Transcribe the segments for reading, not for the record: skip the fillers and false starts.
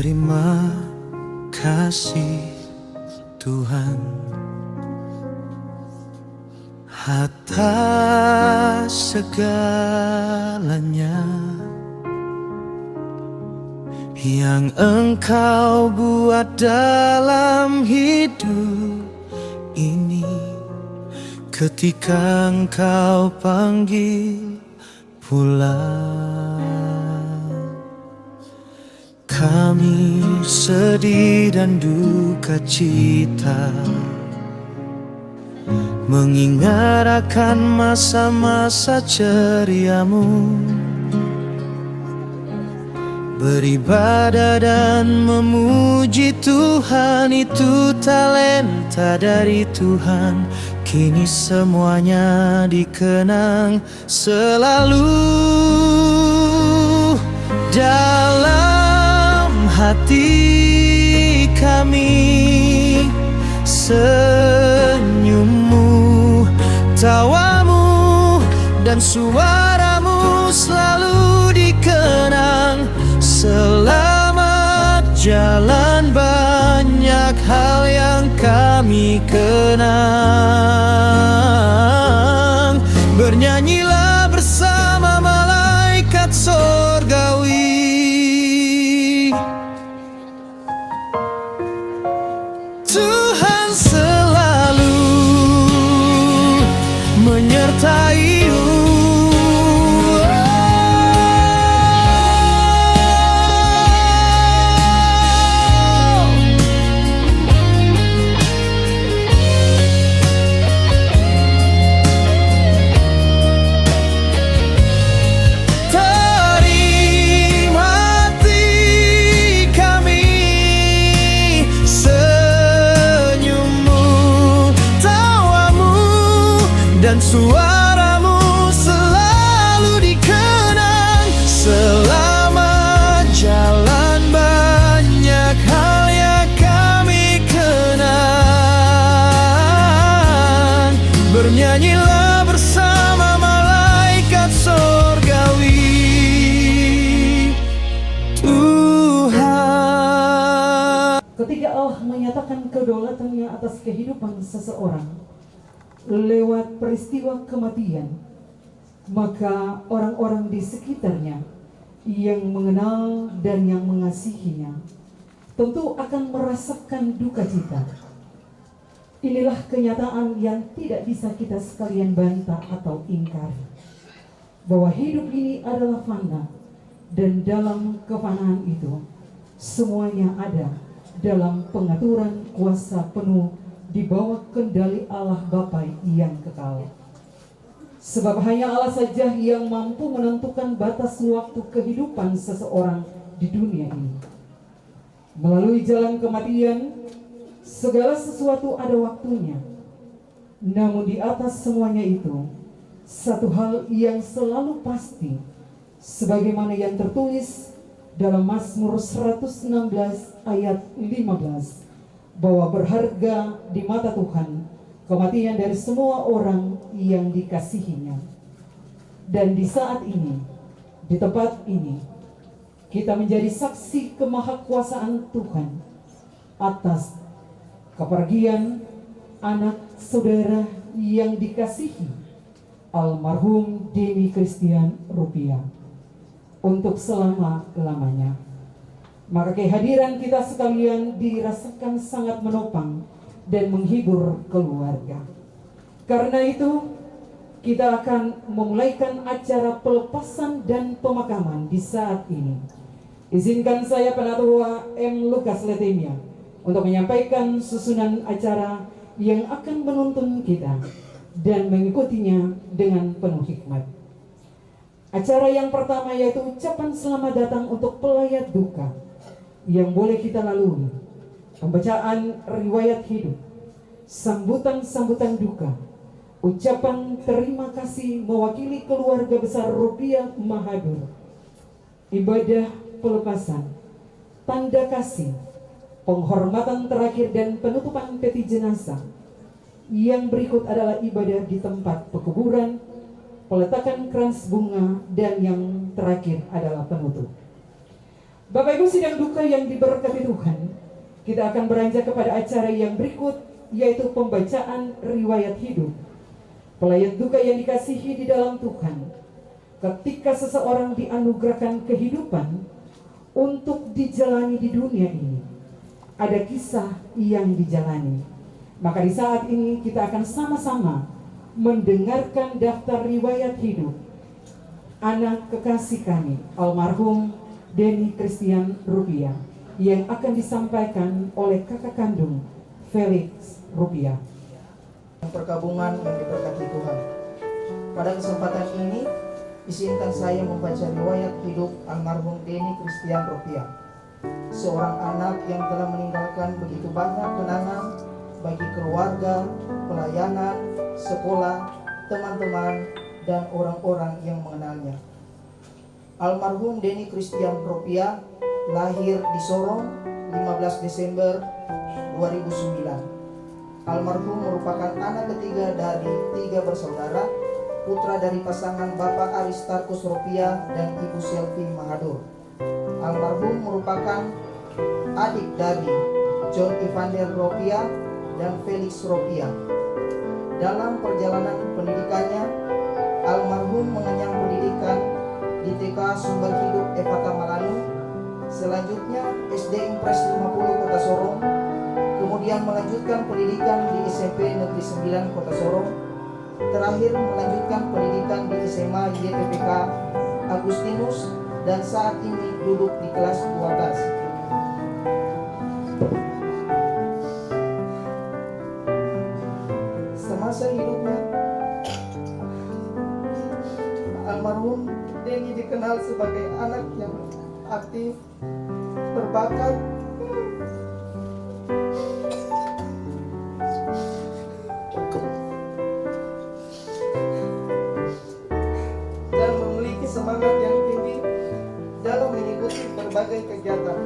Terima kasih Tuhan atas segalanya yang Engkau buat dalam hidup ini. Ketika Engkau panggil pulang, kami sedih dan duka cita, mengingat akan masa-masa ceriamu, beribadah dan memuji Tuhan. Itu talenta dari Tuhan, kini semuanya dikenang selalu dalam hati kami. Senyummu, tawamu, dan suaramu selalu dikenang. Selamat jalan, banyak hal yang kami kenang. Bernyanyilah bersama malaikat sorgawi. Tuhan selalu menyertai-Mu. Dan suaramu selalu dikenang. Selamat jalan, banyak hal yang kami kenang. Bernyanyilah bersama malaikat sorgawi. Tuhan. Ketika Allah menyatakan kedaulatannya atas kehidupan seseorang lewat peristiwa kematian, maka orang-orang di sekitarnya yang mengenal dan yang mengasihinya tentu akan merasakan duka cita. Inilah kenyataan yang tidak bisa kita sekalian bantah atau ingkari, bahwa hidup ini adalah fana, dan dalam kefanaan itu semuanya ada dalam pengaturan kuasa penuh di bawah kendali Allah Bapa yang kekal. Sebab hanya Allah saja yang mampu menentukan batas waktu kehidupan seseorang di dunia ini. Melalui jalan kematian, segala sesuatu ada waktunya. Namun di atas semuanya itu, satu hal yang selalu pasti, sebagaimana yang tertulis dalam Mazmur 116 ayat 15, bahwa berharga di mata Tuhan kematian dari semua orang yang dikasihinya. Dan di saat ini, di tempat ini, kita menjadi saksi kemahakuasaan Tuhan atas kepergian anak saudara yang dikasihi, almarhum Denny Christian Rupiah, untuk selama-lamanya. Maka kehadiran kita sekalian dirasakan sangat menopang dan menghibur keluarga. Karena itu, kita akan memulaikan acara pelepasan dan pemakaman di saat ini. Izinkan saya Penatua M. Lukas Letemia untuk menyampaikan susunan acara yang akan menuntun kita dan mengikutinya dengan penuh hikmat. Acara yang pertama yaitu ucapan selamat datang untuk pelayat duka yang boleh kita lalui, pembacaan riwayat hidup, sambutan-sambutan duka, ucapan terima kasih mewakili keluarga besar Rupiah Mahadur, ibadah pelepasan, tanda kasih, penghormatan terakhir dan penutupan peti jenazah. Yang berikut adalah ibadah di tempat pekuburan, peletakan krans bunga, dan yang terakhir adalah penutup. Bapak Ibu sidang duka yang diberkati Tuhan, kita akan beranjak kepada acara yang berikut, yaitu pembacaan riwayat hidup. Pelayat duka yang dikasihi di dalam Tuhan, ketika seseorang dianugerahkan kehidupan untuk dijalani di dunia ini, ada kisah yang dijalani. Maka di saat ini kita akan sama-sama mendengarkan daftar riwayat hidup anak kekasih kami, almarhum Denny Christian Rupiah, yang akan disampaikan oleh kakak kandung Felix Rupiah. Perkabungan yang diberkati Tuhan. Pada kesempatan ini, izinkan saya membaca riwayat hidup almarhum Denny Christian Rupiah, seorang anak yang telah meninggalkan begitu banyak kenangan bagi keluarga, pelayanan, sekolah, teman-teman, dan orang-orang yang mengenalnya. Almarhum Denny Christian Rupiah lahir di Sorong 15 Desember 2009. Almarhum merupakan anak ketiga dari 3 bersaudara, putra dari pasangan Bapak Aristarkus Rupiah dan Ibu Selvi Mahadur. Almarhum merupakan adik dari John Evander Rupiah dan Felix Rupiah. Dalam perjalanan pendidikannya, almarhum mengenyam pendidikan di TK Sumber Hidup Epata Malanu, selanjutnya SD Impres 50 Kota Sorong, kemudian melanjutkan pendidikan di SMP Negeri 9 Kota Sorong, terakhir melanjutkan pendidikan di SMA YPPK Agustinus, dan saat ini duduk di kelas 12. Semasa hidupnya, almarhum Denny dikenal sebagai anak yang aktif, berbakat, dan memiliki semangat yang tinggi dalam mengikuti berbagai kegiatan.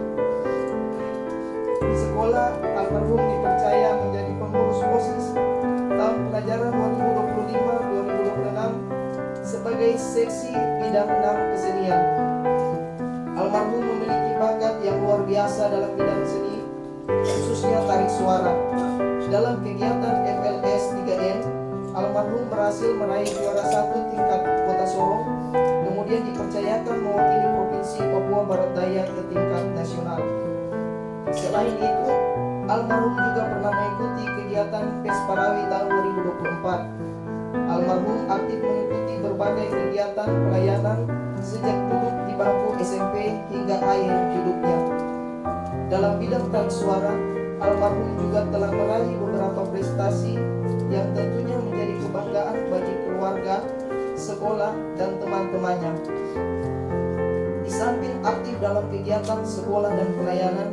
Di sekolah, almarhum dipercaya menjadi pengurus OSIS tahun pelajaran 2025-2026 sebagai seksi bidang 6 kesenian. Almarhum memiliki bakat yang luar biasa dalam bidang seni, khususnya tarik suara. Dalam kegiatan FLS 3N, almarhum berhasil meraih juara 1 tingkat Kota Sorong, kemudian dipercayakan mewakili Provinsi Papua Barat Daya ke tingkat nasional. Selain itu, almarhum juga pernah mengikuti kegiatan Pesparawi tahun 2024. Almarhum aktif mengikuti berbagai kegiatan pelayanan sejak duduk di bangku SMP hingga akhir hidupnya. Dalam bidang tarik suara, almarhum juga telah meraih beberapa prestasi yang tentunya menjadi kebanggaan bagi keluarga, sekolah, dan teman-temannya. Di samping aktif dalam kegiatan sekolah dan pelayanan,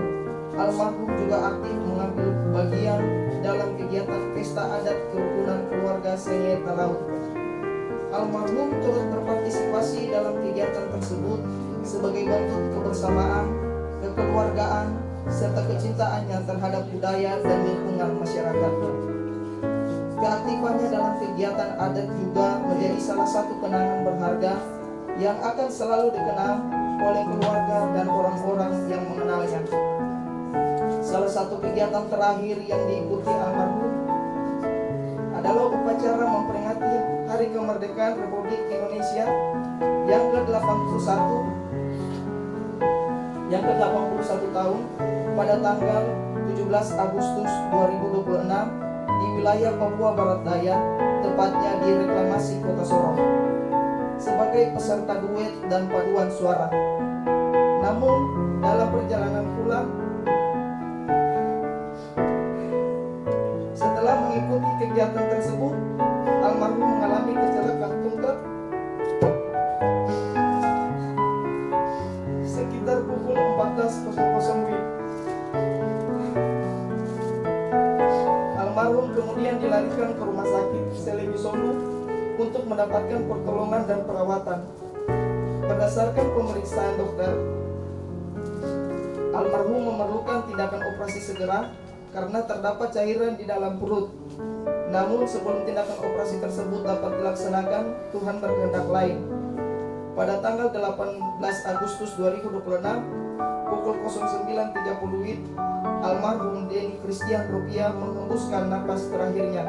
almarhum juga aktif mengambil bagian dalam kegiatan pesta adat kerukunan keluarga Sengeta Laut. Almarhum turut berpartisipasi dalam kegiatan tersebut sebagai bentuk kebersamaan, kekeluargaan, serta kecintaannya terhadap budaya dan lingkungan masyarakatnya. Keaktifannya dalam kegiatan adat juga menjadi salah satu kenangan berharga yang akan selalu dikenang oleh keluarga dan orang-orang yang mengenalnya. Salah satu kegiatan terakhir yang diikuti almarhum adalah upacara memperingati Hari Kemerdekaan Republik Indonesia yang ke-81 tahun pada tanggal 17 Agustus 2026 di wilayah Papua Barat Daya, tepatnya di Reklamasi Kota Sorong, sebagai peserta duet dan paduan suara. Namun dalam perjalanan pulang, setelah mengikuti kegiatan tersebut, almarhum mengalami kecelakaan tunggal sekitar pukul 14.00 WIB. Almarhum kemudian dilarikan ke rumah sakit Selebi Solo untuk mendapatkan pertolongan dan perawatan. Berdasarkan pemeriksaan dokter, almarhum memerlukan tindakan operasi segera karena terdapat cairan di dalam perut. Namun sebelum tindakan operasi tersebut dapat dilaksanakan, Tuhan berkehendak lain. Pada tanggal 18 Agustus 2026, pukul 09.30 WIB, almarhum Denny Christian Rupiah menghembuskan napas terakhirnya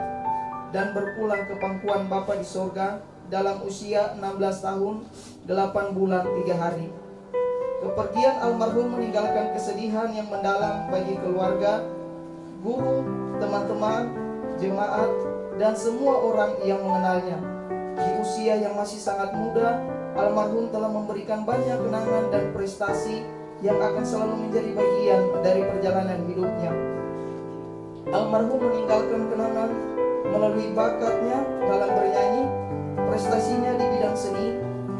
dan berpulang ke pangkuan Bapa di sorga dalam usia 16 tahun, 8 bulan, 3 hari. Kepergian almarhum meninggalkan kesedihan yang mendalam bagi keluarga, guru, teman-teman, jemaat, dan semua orang yang mengenalnya. Di usia yang masih sangat muda, almarhum telah memberikan banyak kenangan dan prestasi yang akan selalu menjadi bagian dari perjalanan hidupnya. Almarhum meninggalkan kenangan melalui bakatnya dalam bernyanyi, prestasinya di bidang seni,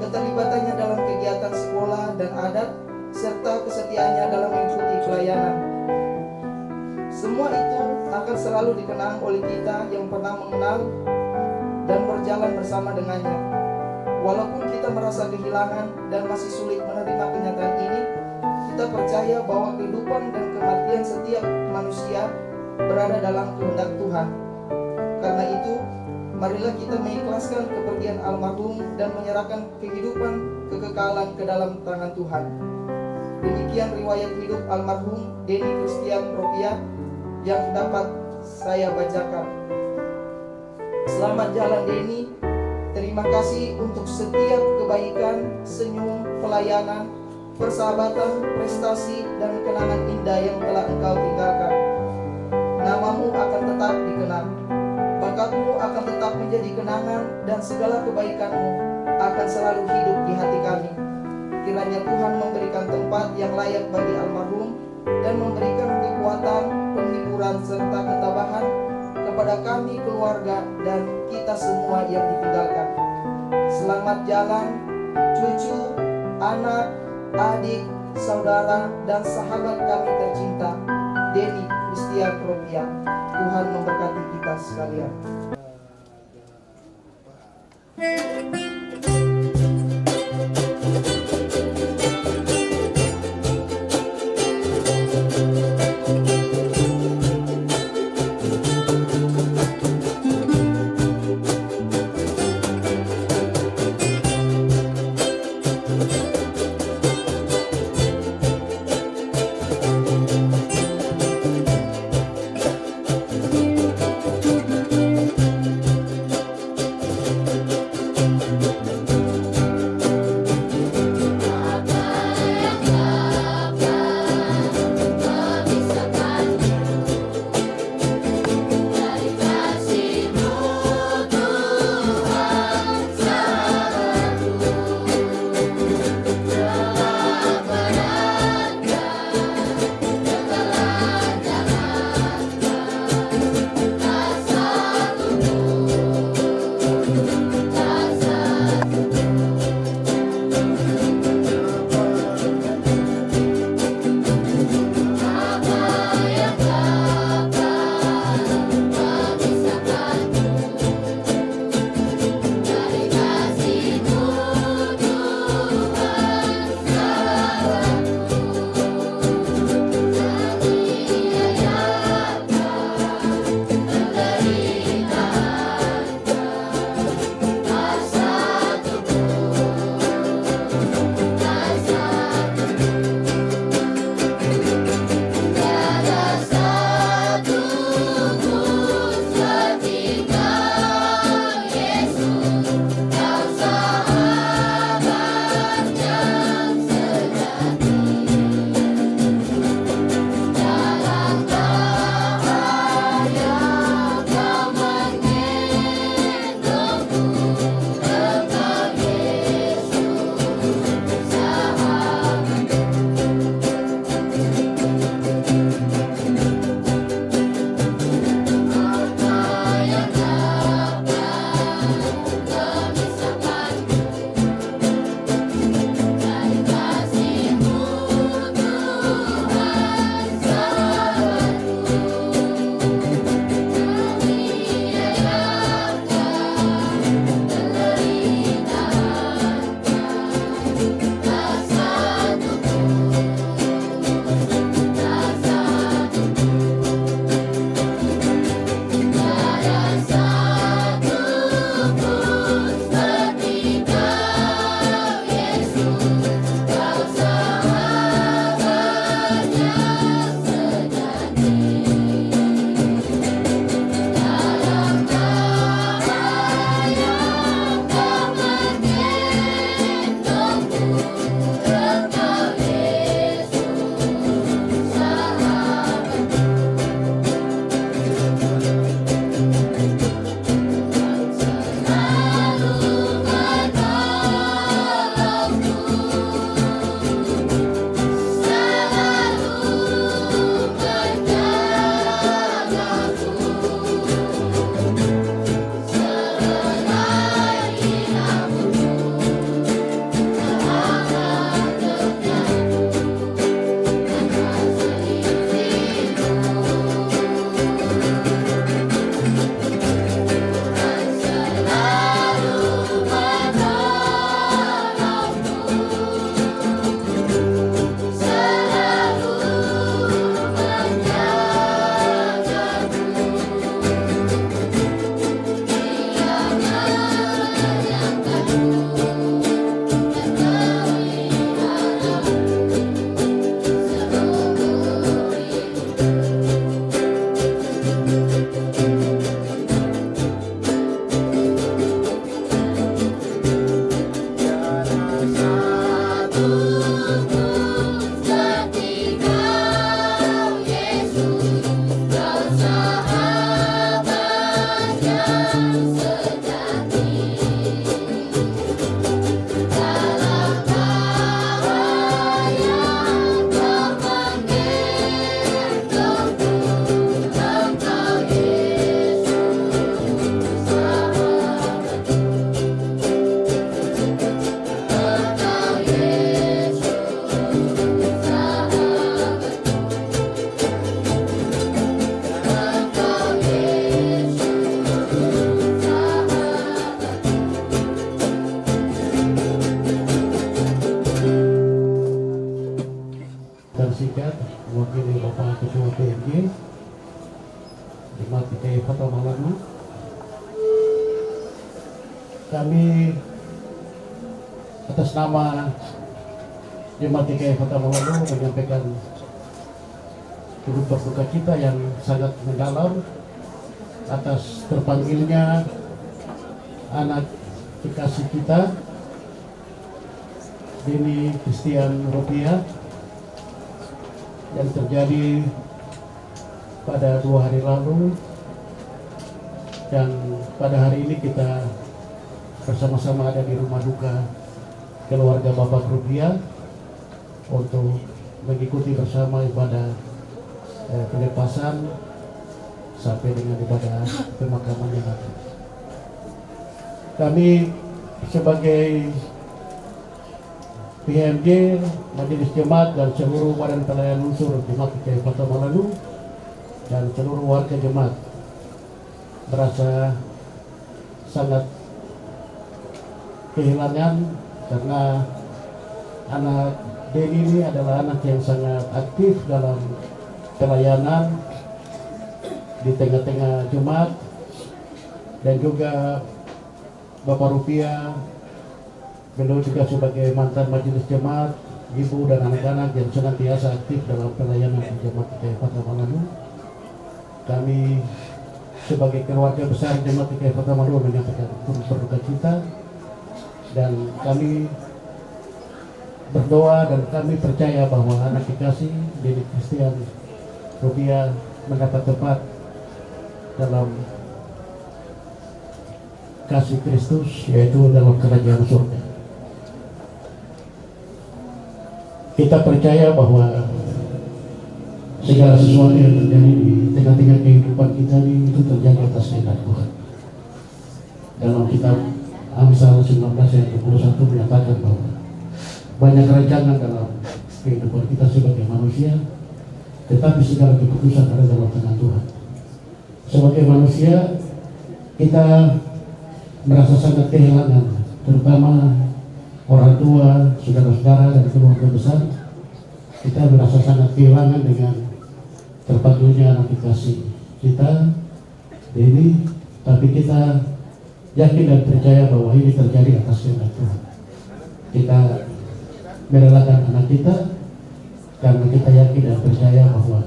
keterlibatannya dalam kegiatan sekolah dan adat, serta kesetiaannya dalam mengikuti pelayanan. Semua itu akan selalu dikenang oleh kita yang pernah mengenal dan berjalan bersama dengannya. Walaupun kita merasa kehilangan dan masih sulit menerima kenyataan ini, kita percaya bahwa kehidupan dan kematian setiap manusia berada dalam kehendak Tuhan. Karena itu, marilah kita mengikhlaskan kepergian almarhum dan menyerahkan kehidupan kekekalan ke dalam tangan Tuhan. Demikian riwayat hidup almarhum Denny Christian Rupiah yang dapat saya bacakan. Selamat jalan Denny. Terima kasih untuk setiap kebaikan, senyum, pelayanan, persahabatan, prestasi, dan kenangan indah yang telah engkau tinggalkan. Namamu akan tetap dikenang. Bakatmu akan tetap menjadi kenangan dan segala kebaikanmu akan selalu hidup di hati kami. Kiranya Tuhan memberikan tempat yang layak bagi almarhum dan memberikan kekuatan, penghiburan, serta ketabahan kepada kami, keluarga, dan kita semua yang ditinggalkan. Selamat jalan, cucu, anak, adik, saudara, dan sahabat kami tercinta, Denny Christian Rupiah. Tuhan memberkati kita sekalian. oleh Bapak Ketua PMG Jemaat GKI Kota Manado. Kami atas nama Jemaat GKI Kota Manado menyampaikan turut berduka cita yang sangat mendalam atas terpanggilnya anak kekasih kita, Denny Christian Ropiah, yang terjadi pada 2 hari lalu, dan pada hari ini kita bersama-sama ada di rumah duka keluarga Bapak Ropiah untuk mengikuti bersama ibadah pelepasan sampai dengan ibadah pemakaman yang nanti. Kami sebagai PMG, Majelis Jemaat dan seluruh badan pelayan unsur Jemaat GKI Kota Manado dan seluruh warga jemaat merasa sangat kehilangan karena anak Denny ini adalah anak yang sangat aktif dalam pelayanan di tengah-tengah jemaat, dan juga Bapak Ropiah, beliau juga sebagai mantan majelis jemaat, ibu dan anak-anak yang senantiasa aktif dalam pelayanan di Jemaat GKI Kota Manado. Kami sebagai keluarga besar Jemaat GKI Kota Manado menyampaikan turut berduka cita, dan kami berdoa dan kami percaya bahwa anak kekasih Denny Christian Ropiah mendapat tempat dalam kasih Kristus, yaitu dalam kerajaan surga. Kita percaya bahwa segala sesuatu yang terjadi di tengah-tengah kehidupan kita ini itu terjadi atas kehendak Tuhan. Dalam kitab Amsal 19 ayat 21 menyatakan bahwa banyak rancangan dalam kehidupan kita sebagai manusia, tetapi segala keputusan ada dalam tangan Tuhan. Sebagai manusia, kita merasa sangat kehilangan, terutama orang tua, saudara-saudara, dan keluarga besar. Kita merasa sangat kehilangan dengan terpanggilnya anak kekasih kita, Denny, tapi kita yakin dan percaya bahwa ini terjadi atas kehendak Tuhan. Kita merelakan anak kita karena kita yakin dan percaya bahwa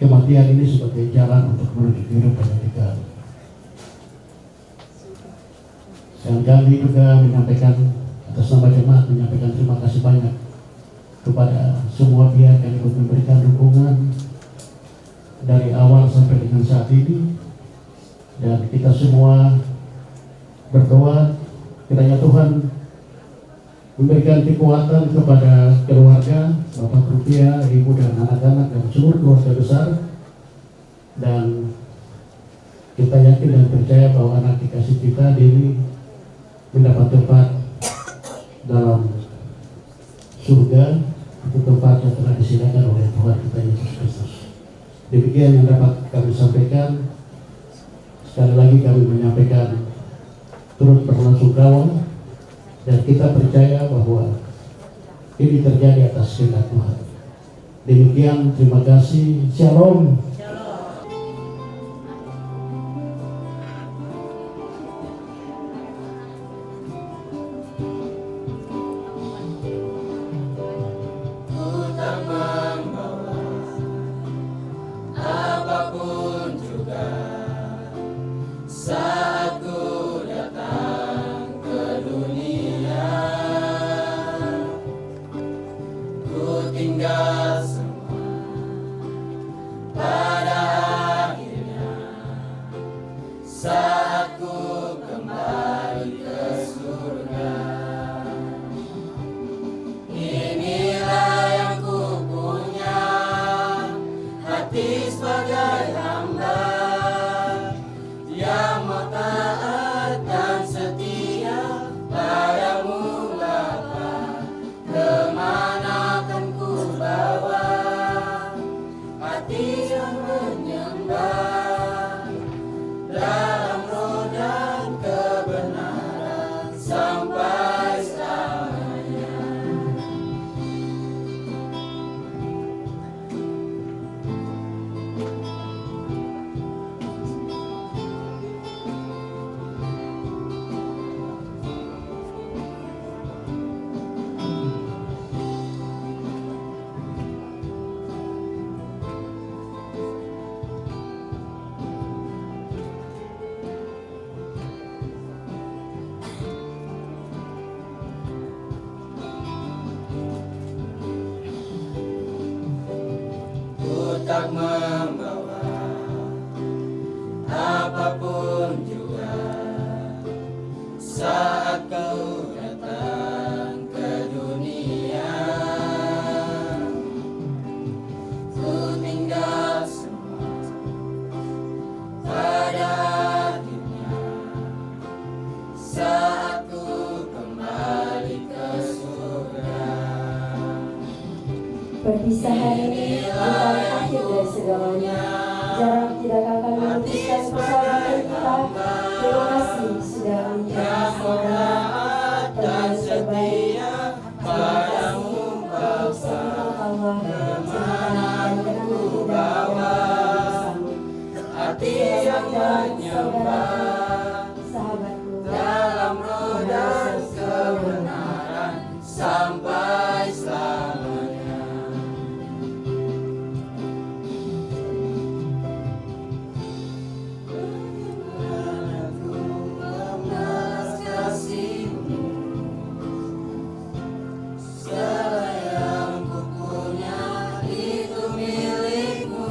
kematian ini sebagai jalan untuk menuju kehidupan yang kekal. Dan kami juga menyampaikan atas nama jemaat menyampaikan terima kasih banyak kepada semua pihak yang ikut memberikan dukungan dari awal sampai dengan saat ini, dan kita semua berdoa kiranya Tuhan memberikan kekuatan kepada keluarga Bapak Ropiah, ibu dan anak-anak dan seluruh keluarga besar, dan kita yakin dan percaya bahwa anak kekasih kita Denny mendapat tempat dalam surga, itu tempat yang telah disediakan oleh Tuhan kita Yesus Kristus. Demikian yang dapat kami sampaikan. Sekali lagi kami menyampaikan turut berlasungkawa, dan kita percaya bahwa ini terjadi atas kehendak Tuhan. Demikian, terima kasih. Shalom. tinggal semua. membawa apapun juga saat kau datang ke dunia. Ku tinggal semua pada akhirnya saat ku kembali ke surga. Perpisahan ini bukan akhir dari segalanya. Jarak tidak akan memutuskan persaudaraan kita. Terima kasih sudah menjadi saudara dan setia padamu Bapa. Allah dan ku bawa hati yang menyembah sahabatku dalam roda kebenaran sampai selamanya. Aku membalas kasih-Mu, segala yang ku punya itu milik-Mu,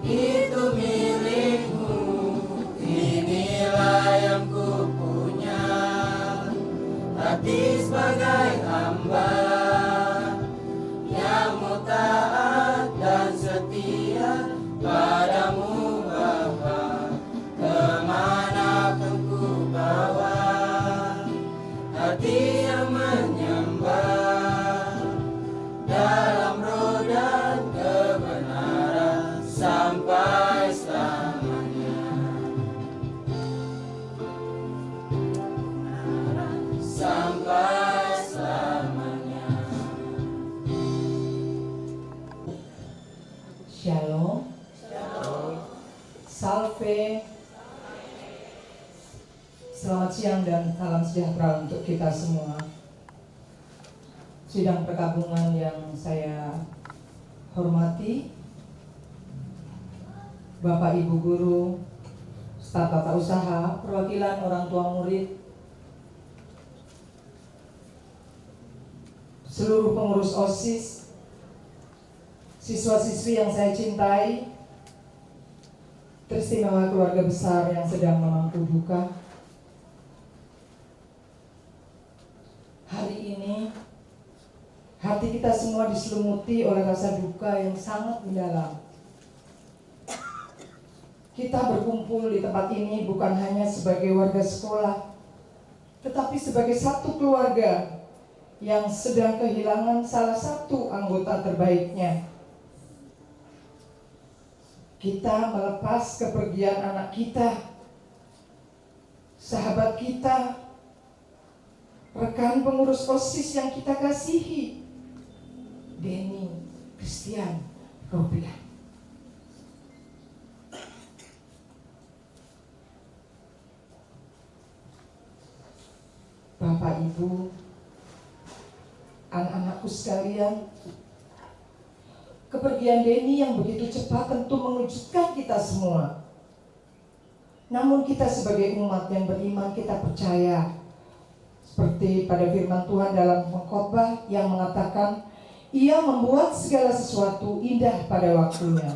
itu milik-Mu. Inilah yang ku punya, hati sebagai hamba yang mau taat dan setia padamu Bapa. Kemanapun ku bawa hati yang menyembah dalam roda kebenaran sampai selamanya. Sampai selamanya. Shalom. Salve. Selamat siang dan salam sejahtera untuk kita semua. Sidang perkabungan yang saya hormati, Bapak Ibu Guru, staf tata usaha, perwakilan orang tua murid, seluruh pengurus OSIS, siswa-siswi yang saya cintai, teristimewa keluarga besar yang sedang memangku duka. Hari ini hati kita semua diselumuti oleh rasa duka yang sangat mendalam. Kita berkumpul di tempat ini bukan hanya sebagai warga sekolah, tetapi sebagai satu keluarga yang sedang kehilangan salah satu anggota terbaiknya. Kita melepas kepergian anak kita, sahabat kita, rekan pengurus OSIS yang kita kasihi, Denny Christian Robian. Bapak Ibu, anak-anakku sekalian, kepergian Denny yang begitu cepat tentu mengejutkan kita semua. Namun kita sebagai umat yang beriman, kita percaya seperti pada firman Tuhan dalam pengkhotbah yang mengatakan, Ia membuat segala sesuatu indah pada waktunya.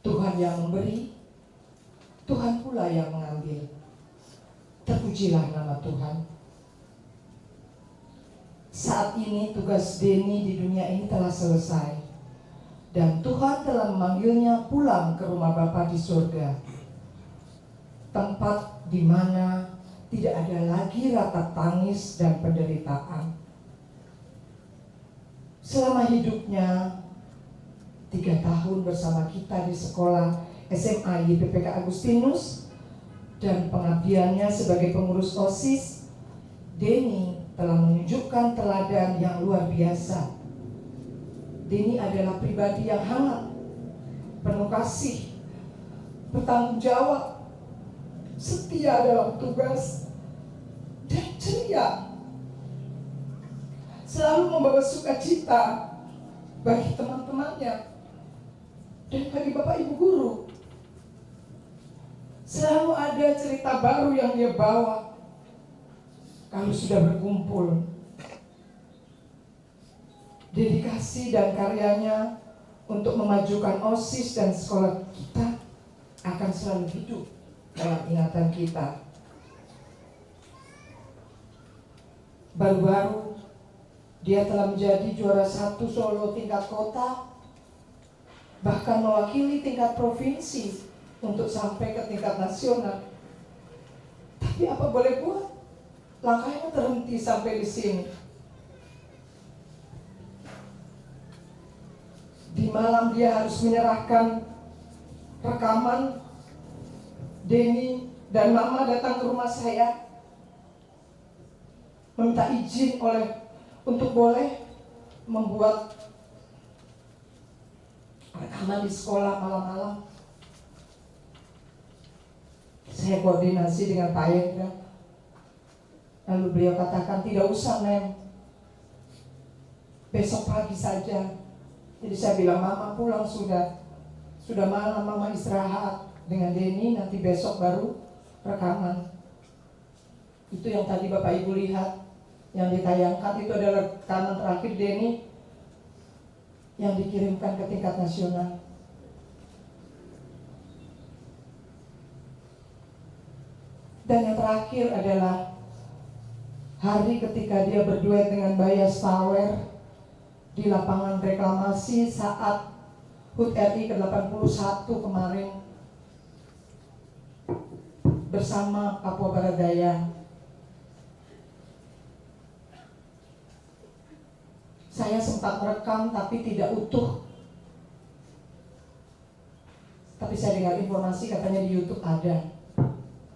Tuhan yang memberi, Tuhan pula yang mengambil. Terpujilah nama Tuhan. Saat ini tugas Denny di dunia ini telah selesai, dan Tuhan telah memanggilnya pulang ke rumah Bapa di surga, tempat di mana tidak ada lagi rata tangis dan penderitaan. Selama hidupnya 3 tahun bersama kita di sekolah SMA YPPK Agustinus dan pengabdiannya sebagai pengurus OSIS, Denny telah menunjukkan teladan yang luar biasa. Denny adalah pribadi yang hangat, penuh kasih, bertanggung jawab, setia dalam tugas, dan ceria. Selalu membawa sukacita bagi teman-temannya dan bagi Bapak Ibu Guru. Selalu ada cerita baru yang dia bawa kalau sudah berkumpul. Dedikasi dan karyanya untuk memajukan OSIS dan sekolah kita akan selalu hidup dalam ingatan kita. Baru-baru dia telah menjadi juara 1 solo tingkat kota, bahkan mewakili tingkat provinsi untuk sampai ke tingkat nasional. Tapi apa boleh buat? Langkahnya terhenti sampai di sini. Di malam dia harus menyerahkan rekaman. Denny dan Mama datang ke rumah saya, meminta izin untuk boleh membuat rekaman di sekolah malam-malam. Saya koordinasi dengan Pak Hendra. Lalu beliau katakan, tidak usah Nem, besok pagi saja. Jadi saya bilang, Mama pulang sudah malam, Mama istirahat dengan Denny, nanti besok baru rekaman. Itu yang tadi Bapak Ibu lihat, yang ditayangkan itu adalah rekaman terakhir Denny yang dikirimkan ke tingkat nasional. Dan yang terakhir adalah hari ketika dia berduet dengan Bayas Tower di lapangan reklamasi saat HUT RI ke-81 kemarin bersama Papua Barat Daya. Saya sempat merekam tapi tidak utuh. Tapi saya dengar informasi katanya di YouTube ada.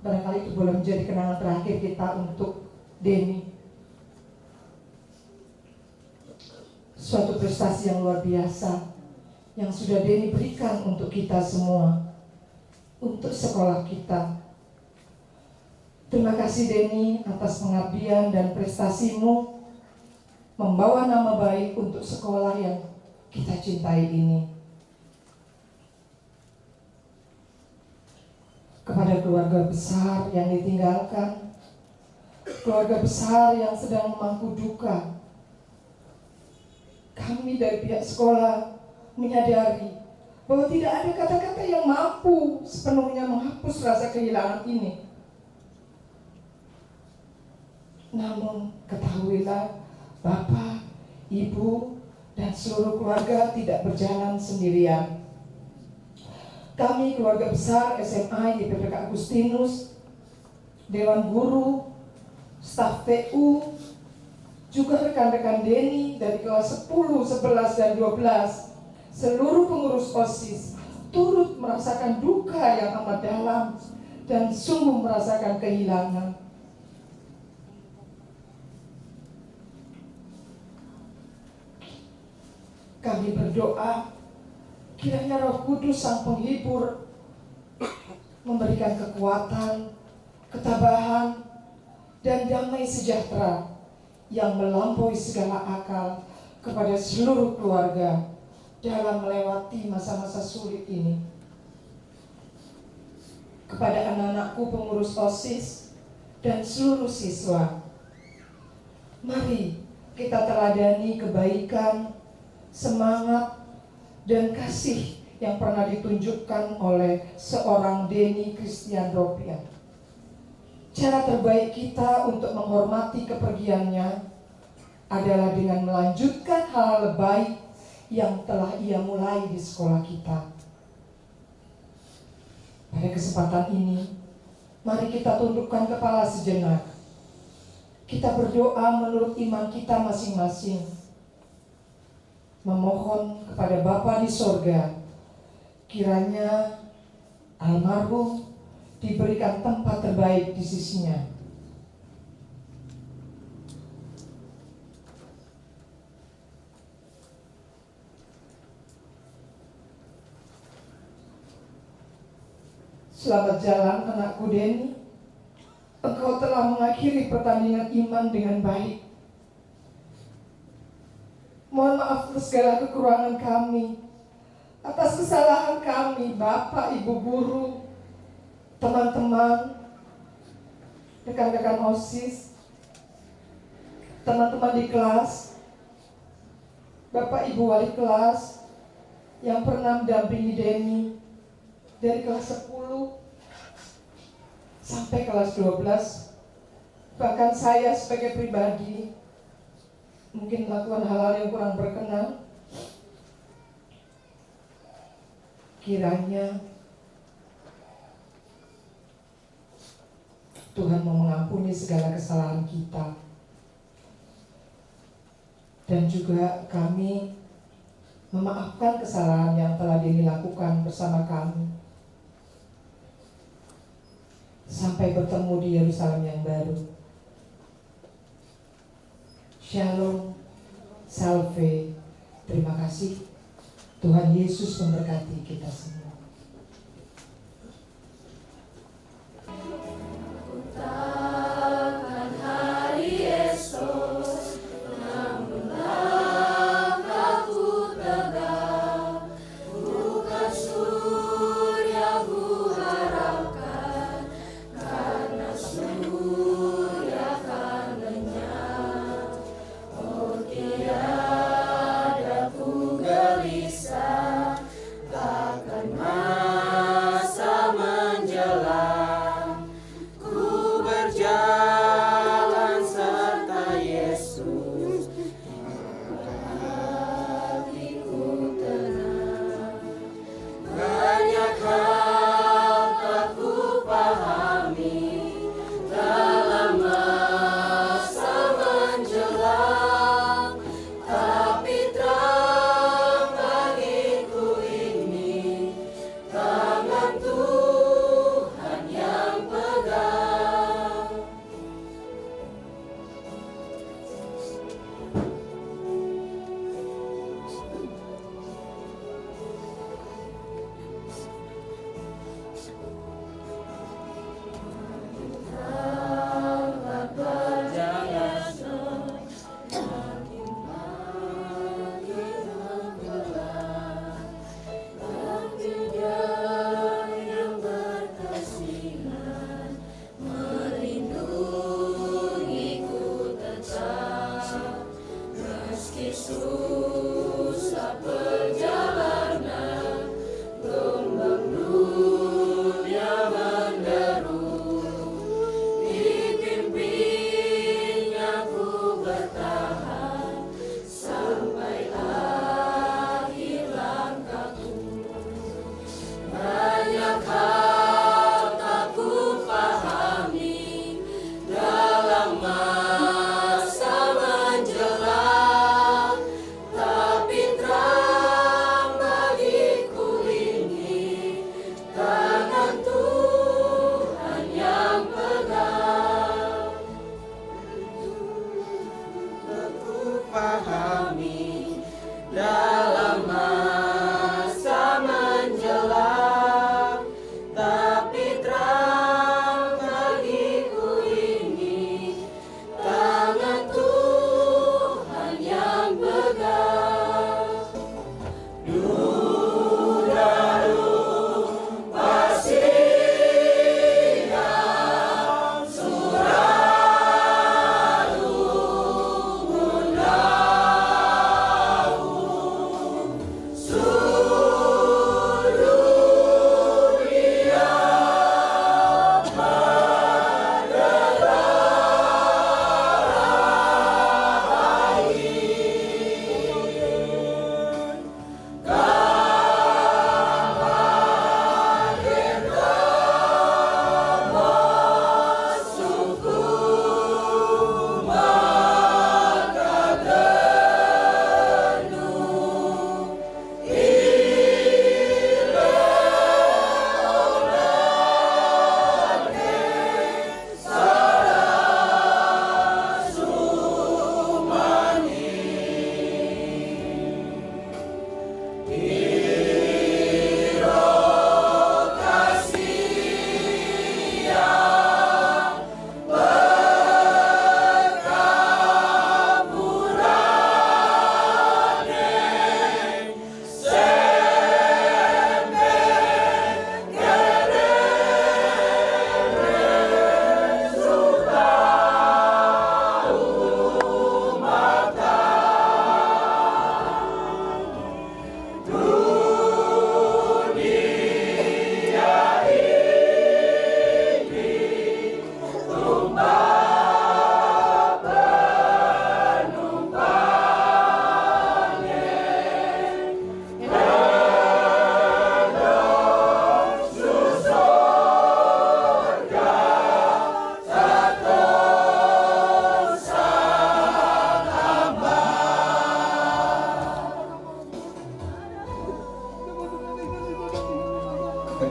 Barangkali itu boleh menjadi kenangan terakhir kita untuk Denny. Suatu prestasi yang luar biasa yang sudah Denny berikan untuk kita semua, untuk sekolah kita. Terima kasih Denny atas pengabdian dan prestasimu membawa nama baik untuk sekolah yang kita cintai ini. Kepada keluarga besar yang ditinggalkan, keluarga besar yang sedang memangku duka, kami dari pihak sekolah menyadari bahwa tidak ada kata-kata yang mampu sepenuhnya menghapus rasa kehilangan ini. Namun ketahuilah, Bapak, Ibu, dan seluruh keluarga tidak berjalan sendirian. Kami keluarga besar SMA IPPK Agustinus, Dewan Guru, staf TU, juga rekan-rekan Denny dari kelas 10, 11, dan 12, seluruh pengurus OSIS turut merasakan duka yang amat dalam dan sungguh merasakan kehilangan. Kami berdoa kiranya Roh Kudus Sang Penghibur memberikan kekuatan, ketabahan, dan damai sejahtera yang melampaui segala akal kepada seluruh keluarga dalam melewati masa-masa sulit ini. Kepada anak-anakku pengurus OSIS dan seluruh siswa, mari kita teladani kebaikan, semangat, dan kasih yang pernah ditunjukkan oleh seorang Denny Christian Ropian. Cara terbaik kita untuk menghormati kepergiannya adalah dengan melanjutkan hal-hal baik yang telah ia mulai di sekolah kita. Pada kesempatan ini, mari kita tundukkan kepala sejenak. Kita berdoa menurut iman kita masing-masing, memohon kepada Bapa di sorga, kiranya almarhum diberikan tempat terbaik di sisinya. Selamat jalan anakku Denny. Engkau telah mengakhiri pertandingan iman dengan baik. Mohon maaf atas segala kekurangan kami, atas kesalahan kami, Bapak, Ibu guru, teman-teman, rekan-rekan OSIS, teman-teman di kelas, Bapak Ibu wali kelas, yang pernah mendampingi Denny dari kelas 10 sampai kelas 12. Bahkan saya sebagai pribadi mungkin melakukan hal-hal yang kurang berkenan. Kiranya Tuhan mau mengampuni segala kesalahan kita. Dan juga kami memaafkan kesalahan yang telah dilakukan bersama kami. Sampai bertemu di Yerusalem yang baru. Shalom, salve, terima kasih. Tuhan Yesus memberkati kita semua. Takkan hari esok, namun langkahku tegak, bukan surya ku harapkan, karena surya akan lenyap. Oh tiada ku gelisah, takkan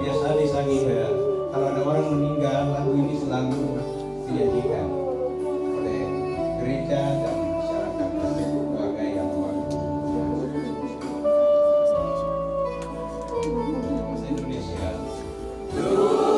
biasa disangi kalau ada orang meninggal, lagu ini selalu dinyanyikan oleh gereja dan masyarakat keluarga yang bahasa Indonesia. Hidup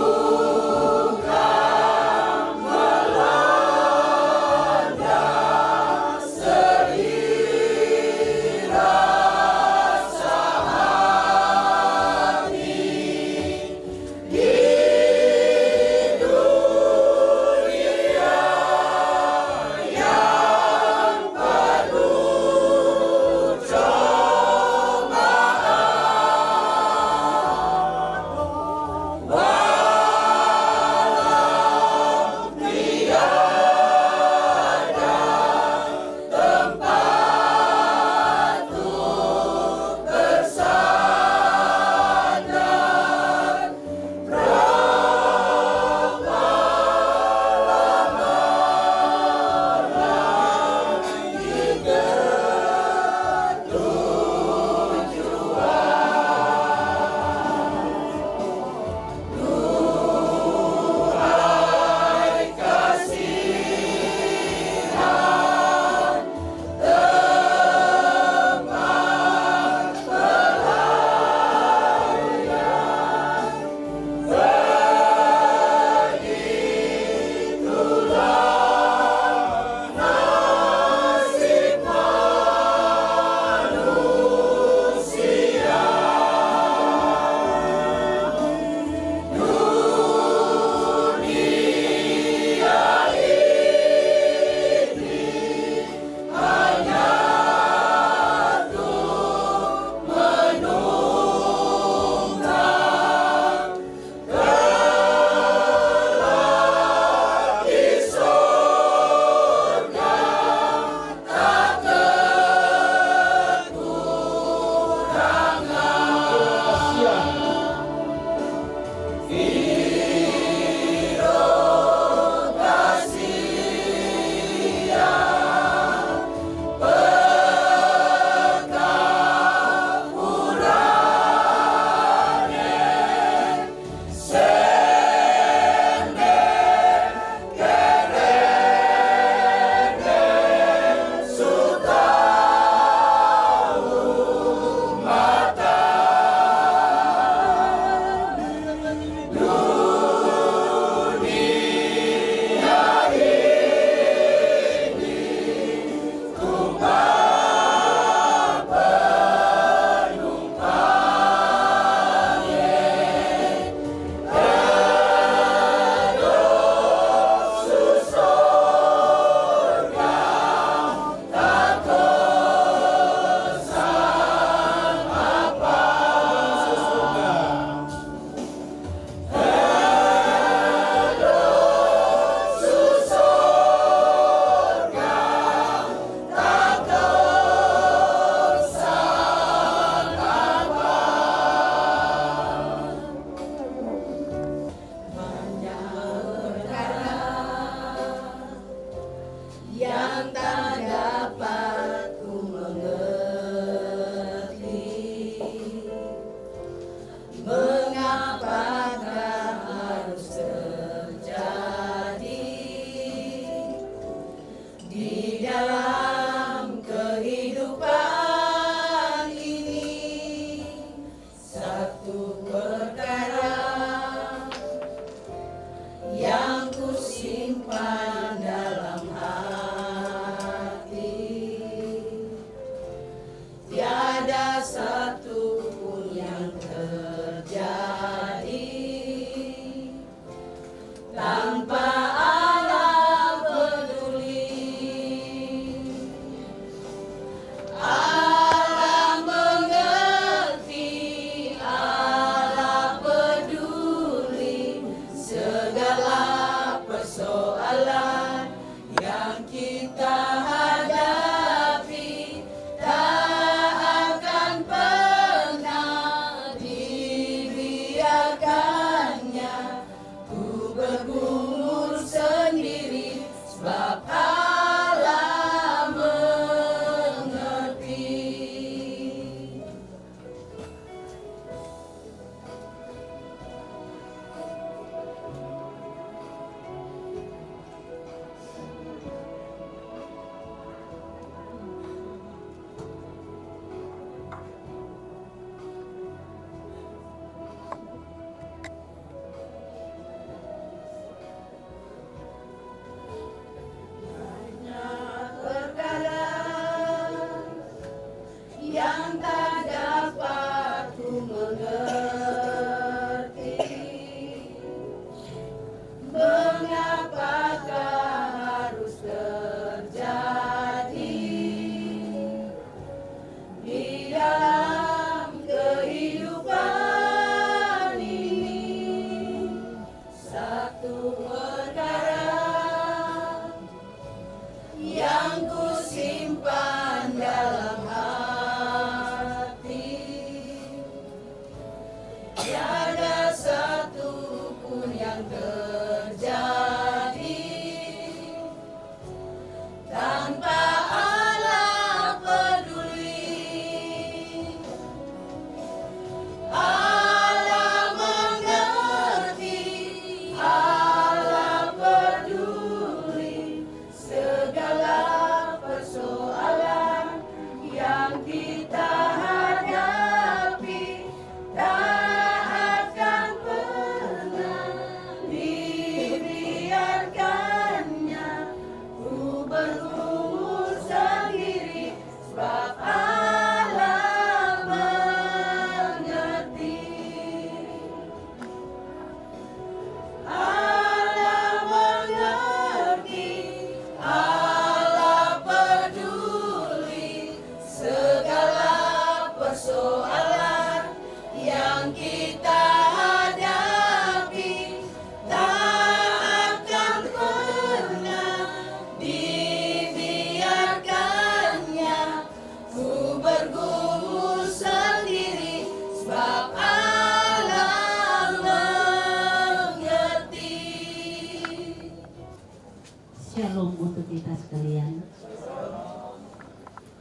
Shalom untuk kita sekalian.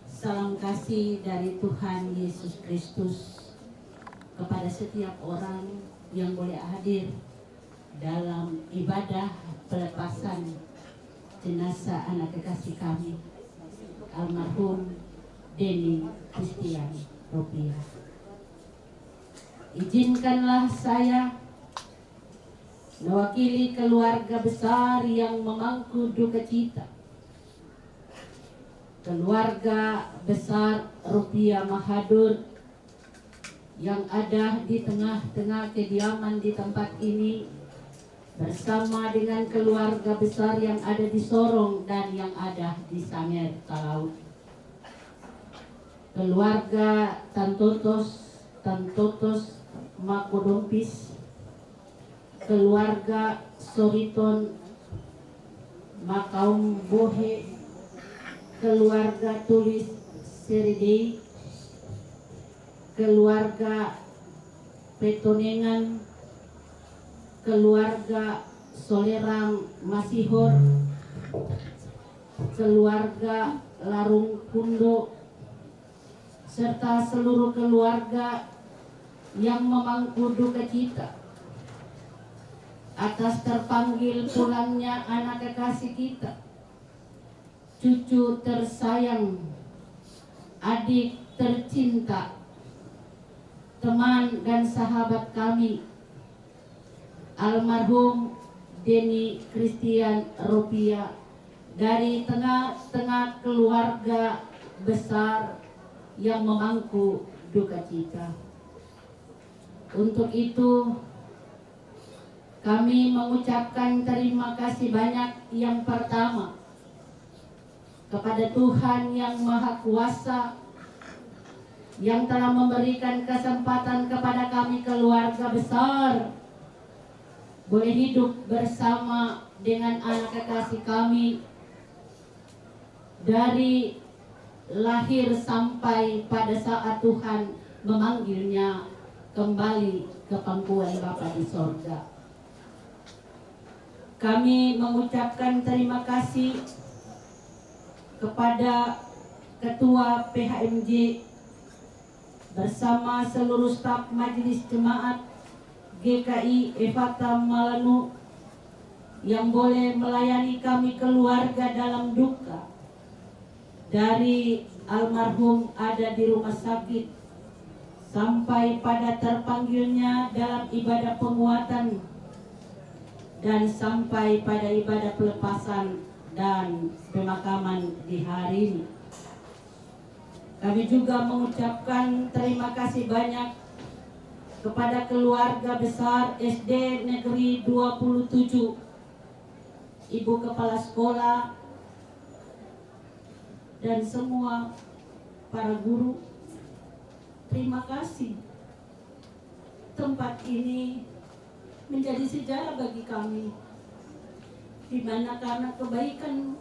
Salam kasih dari Tuhan Yesus Kristus kepada setiap orang yang boleh hadir dalam ibadah pelepasan jenazah anak kekasih kami, almarhum Denny Christian Ropia. Izinkanlah saya mewakili keluarga besar yang memangku duka cita, keluarga besar Ropia Mahadur yang ada di tengah-tengah kediaman di tempat ini, bersama dengan keluarga besar yang ada di Sorong dan yang ada di Sanger Talaut. Keluarga Tantotos Makodompis, keluarga Soriton Makaum Bohe, keluarga Tulis Seridei, keluarga Petonengan, keluarga Solerang Masihor, keluarga Larung Kundo, serta seluruh keluarga yang memangku duka cita atas terpanggil pulangnya anak kekasih kita, cucu tersayang, adik tercinta, teman dan sahabat kami, almarhum Denny Christian Ropia, dari tengah-tengah keluarga besar yang memangku duka cita. Untuk itu kami mengucapkan terima kasih banyak yang pertama kepada Tuhan yang Maha Kuasa yang telah memberikan kesempatan kepada kami keluarga besar boleh hidup bersama dengan anak kekasih kami dari lahir sampai pada saat Tuhan memanggilnya kembali ke pangkuan Bapa di sorga. Kami mengucapkan terima kasih kepada Ketua PHMJ bersama seluruh staf Majelis Jemaat GKI Efata Malanu yang boleh melayani kami keluarga dalam duka dari almarhum ada di rumah sakit sampai pada terpanggilnya dalam ibadah penguatan dan sampai pada ibadah pelepasan dan pemakaman di hari ini. Kami juga mengucapkan terima kasih banyak kepada keluarga besar SD Negeri 27, Ibu Kepala Sekolah, dan semua para guru. Terima kasih. Tempat ini menjadi sejarah bagi kami, di mana karena kebaikan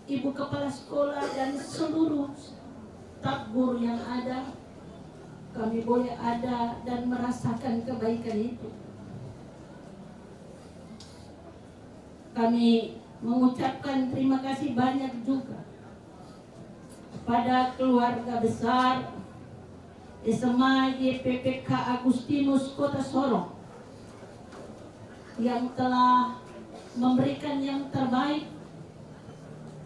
Ibu Kepala Sekolah dan seluruh staf guru yang ada, kami boleh ada dan merasakan kebaikan itu. Kami mengucapkan terima kasih banyak juga kepada keluarga besar SMA YPPK Agustinus Kota Sorong yang telah memberikan yang terbaik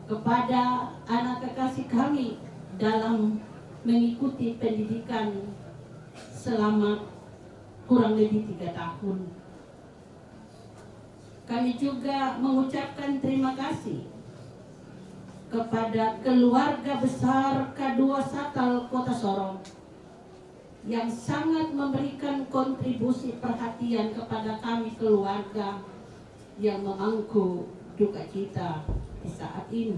kepada anak kekasih kami dalam mengikuti pendidikan selama kurang lebih 3 tahun. Kami juga mengucapkan terima kasih kepada keluarga besar K2 Satal Kota Sorong yang sangat memberikan kontribusi perhatian kepada kami keluarga yang memangku duka cita di saat ini.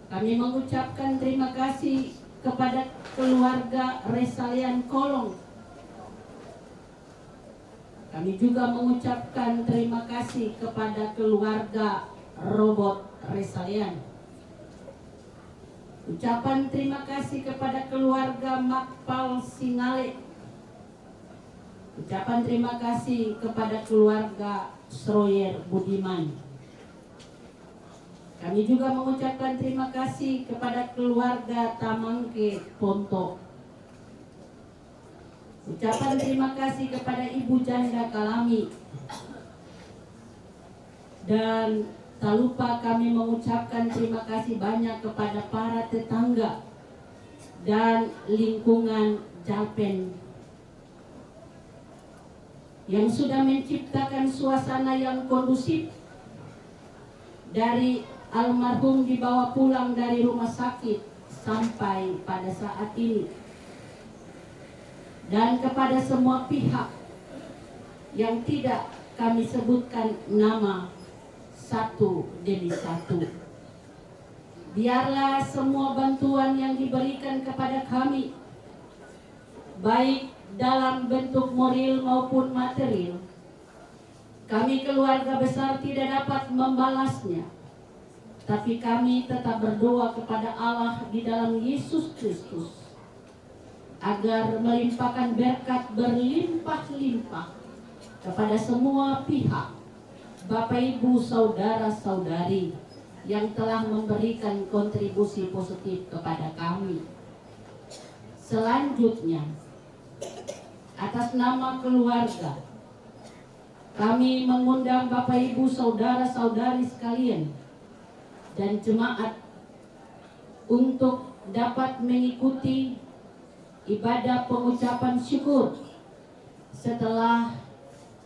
Kami mengucapkan terima kasih kepada keluarga Resalian Kolong. Kami juga mengucapkan terima kasih kepada keluarga Robot Resalian. Ucapan terima kasih kepada keluarga Makpal Singale. Ucapan terima kasih kepada keluarga Sroyer Budiman. Kami juga mengucapkan terima kasih kepada keluarga Tamangke Ponto. Ucapan terima kasih kepada Ibu Janda Kalami. Dan tak lupa kami mengucapkan terima kasih banyak kepada para tetangga dan lingkungan Jalpen yang sudah menciptakan suasana yang kondusif dari almarhum dibawa pulang dari rumah sakit sampai pada saat ini. Dan kepada semua pihak yang tidak kami sebutkan nama satu demi satu, biarlah semua bantuan yang diberikan kepada kami, baik dalam bentuk moral maupun material, kami keluarga besar tidak dapat membalasnya. Tapi kami tetap berdoa kepada Allah di dalam Yesus Kristus agar melimpahkan berkat berlimpah-limpah kepada semua pihak, Bapak Ibu saudara-saudari yang telah memberikan kontribusi positif kepada kami. Selanjutnya, atas nama keluarga, kami mengundang Bapak Ibu saudara-saudari sekalian dan jemaat untuk dapat mengikuti ibadah pengucapan syukur setelah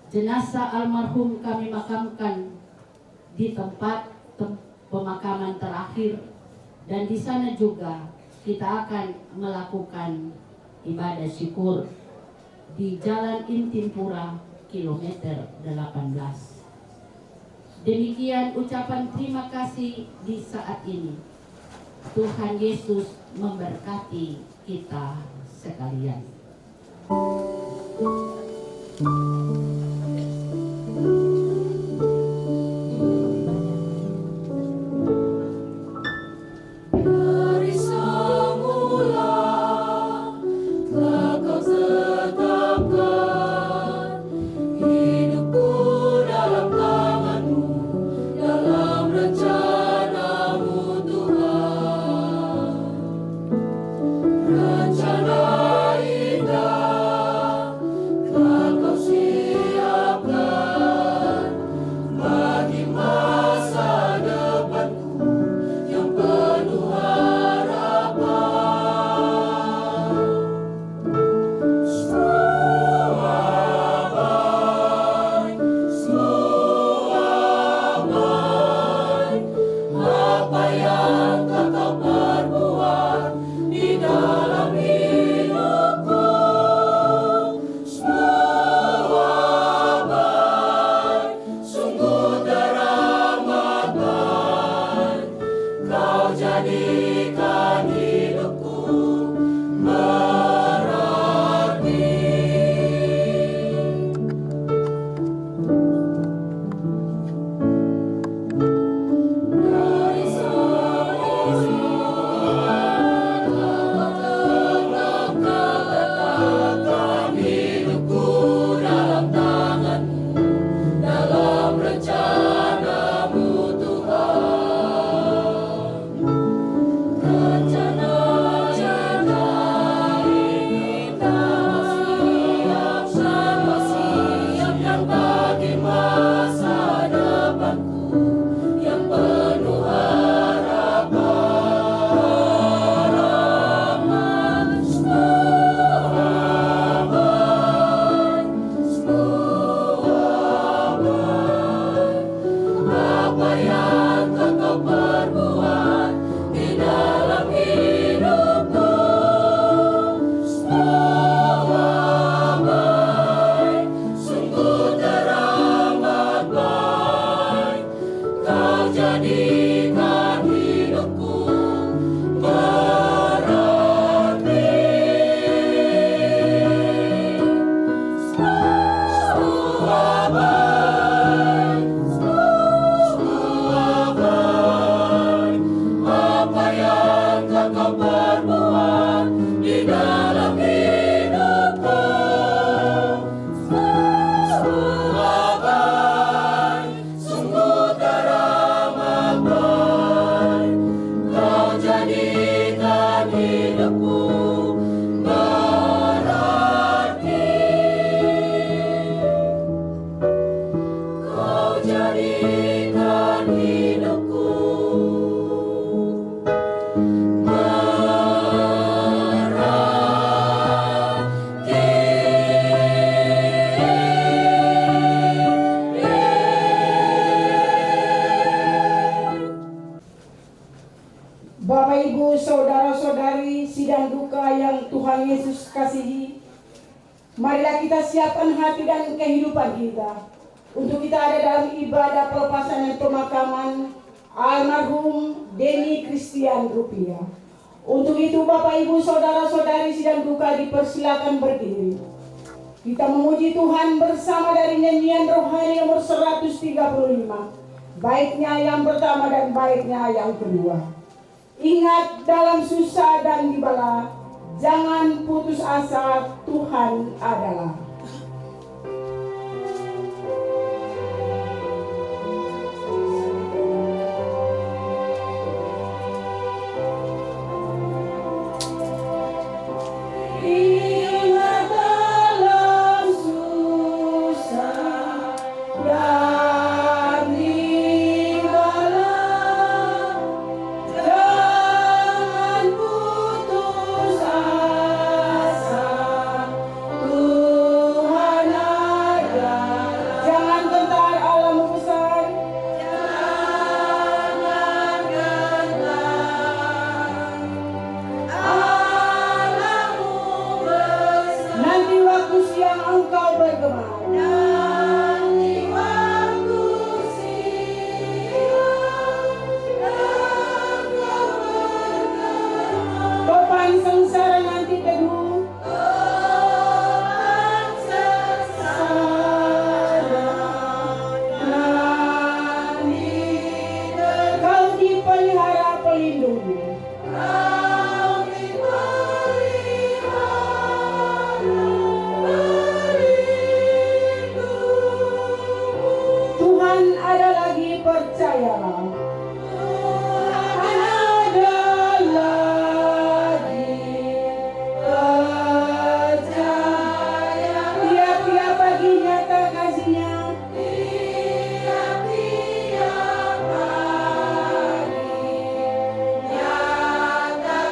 jenazah almarhum kami makamkan di tempat pemakaman terakhir, dan di sana juga kita akan melakukan ibadah syukur di Jalan Intimpura kilometer 18. Demikian ucapan terima kasih di saat ini. Tuhan Yesus memberkati kita sekalian. Dari semula telah Kau tetapkan hidupku dalam tangan-Mu, dalam rencana-Mu Tuhan. Rencana ini Marilah kita siapkan hati dan kehidupan kita untuk kita ada dalam ibadah pelepasan dan pemakaman almarhum Denny Christian Rupiah. Untuk itu Bapak Ibu Saudara-saudari sidang duka dipersilakan berdiri. Kita memuji Tuhan bersama dari nyanyian rohani nomor 135. Baiknya yang pertama dan baiknya yang kedua. Ingat dalam susah dan di bala, jangan putus asa, Tuhan adalah. Ingat dalam susah dan di bala, jangan putus asa, Tuhan ada. Jangan gentar, Allahmu besar. Jangan gentar, Allahmu besar. Nanti waktu siang engkau bergema. Nanti waktu siang engkau bergema. Topan sengsara nanti teduh. Topan sengsara nanti teduh. Kau dipelihara pelindung. Kau dipelihara pelindung. Tuhan ada lagi, percayalah. Tuhan ada lagi, percaya. Tiap-tiap pagi nyata kasihnya. Tiap-tiap pagi nyata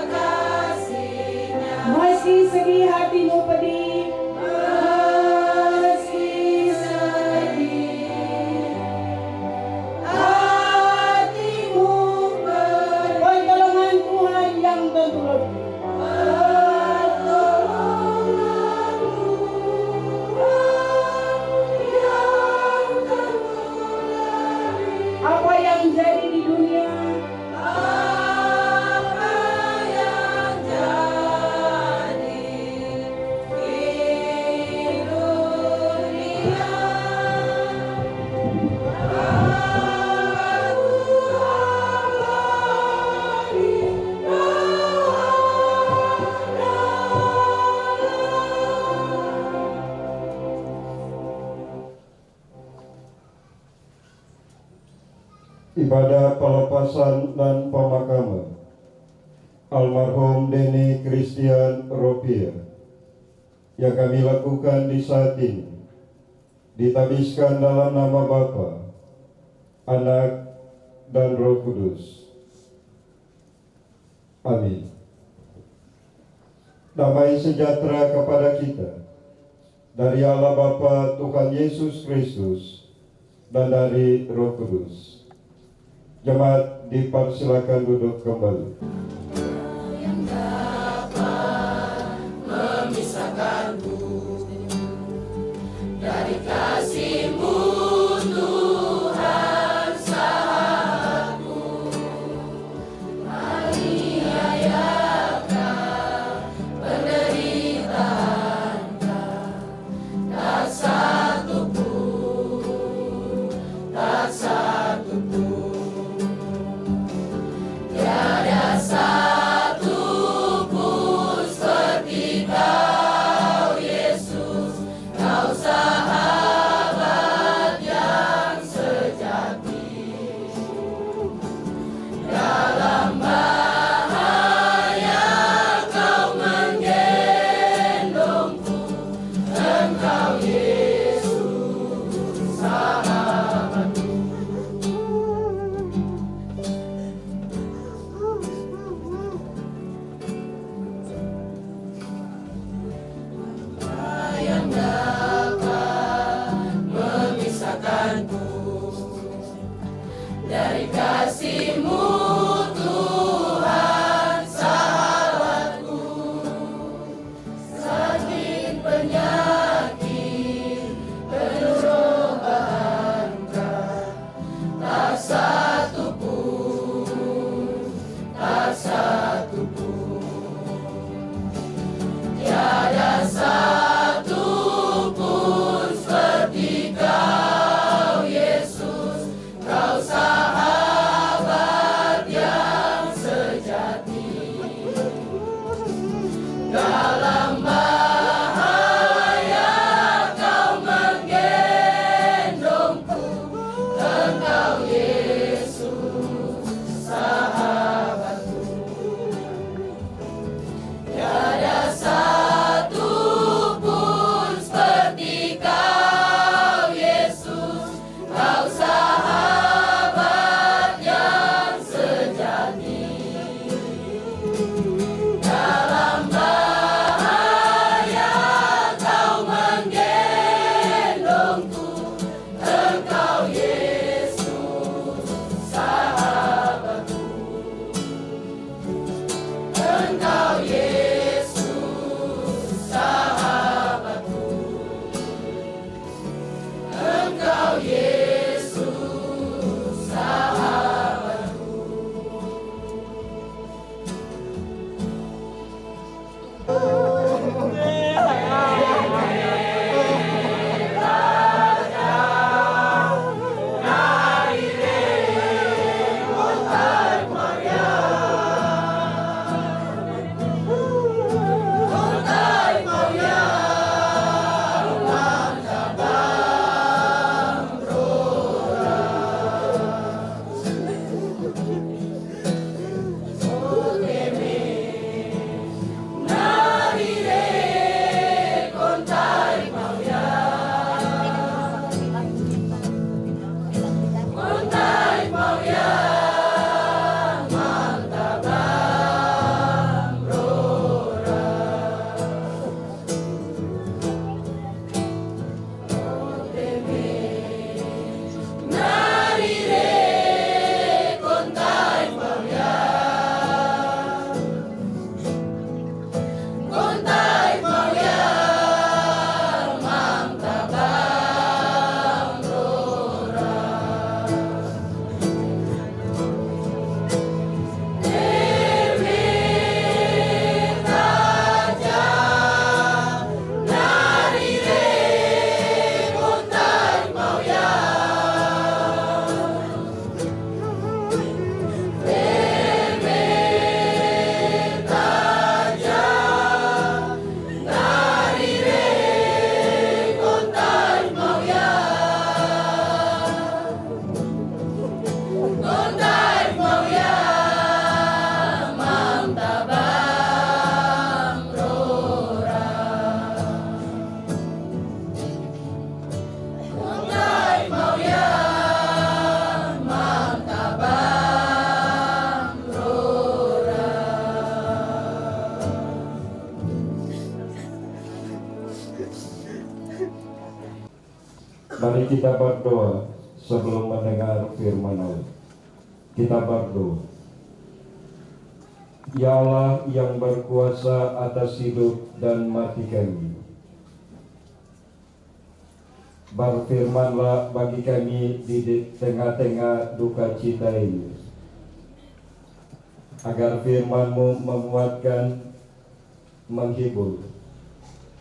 kasih-Nya. Meski sedih hatimu pedih, Meski sedih hatimu pedih, pertolongan Tuhan yang tentu lebih. pertolongan Tuhan yang tentu lebih. Apa yang jadi di dunia, Apa yang jadi di dunia, Ibadah pelepasan dan pemakaman almarhum Denny Christian Rupiah yang kami lakukan di saat ini ditabiskan dalam nama Bapa, Anak, dan Roh Kudus. Amin. Damai sejahtera kepada kita dari Allah Bapa, Tuhan Yesus Kristus, dan dari Roh Kudus. Jemaat dipersilakan duduk kembali. yang dapat memisahkanku dari kasih-Mu, Tuhan sahabatku. Aniayakan penderitaan, tak satu pun, tak satu pun. Tiada Mari kita berdoa sebelum mendengar firman Allah. Kita berdoa. Ya Allah yang berkuasa atas hidup dan mati kami, berfirmanlah bagi kami di tengah-tengah duka cita ini, agar firman-Mu menguatkan, menghibur,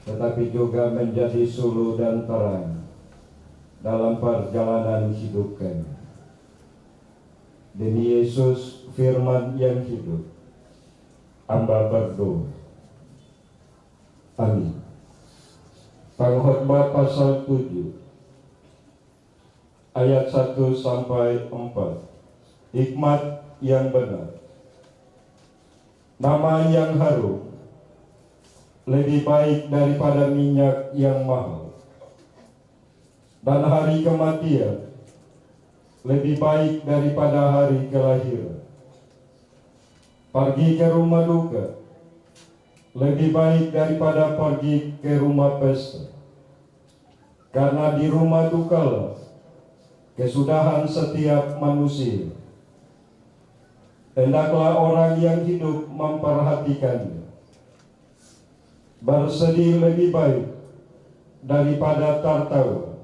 tetapi juga menjadi suluh dan terang dalam perjalanan hidup kami. Demi Yesus, firman yang hidup, hamba berdoa. Amin. Pengkhotbah pasal 7 ayat 1 sampai 4. Hikmat yang benar. Nama yang harum lebih baik daripada minyak yang mahal, dan hari kematian lebih baik daripada hari kelahiran. Pergi ke rumah duka lebih baik daripada pergi ke rumah pesta, karena di rumah dukalah kesudahan setiap manusia. Hendaklah orang yang hidup memperhatikannya. Bersedih lebih baik daripada tertawa,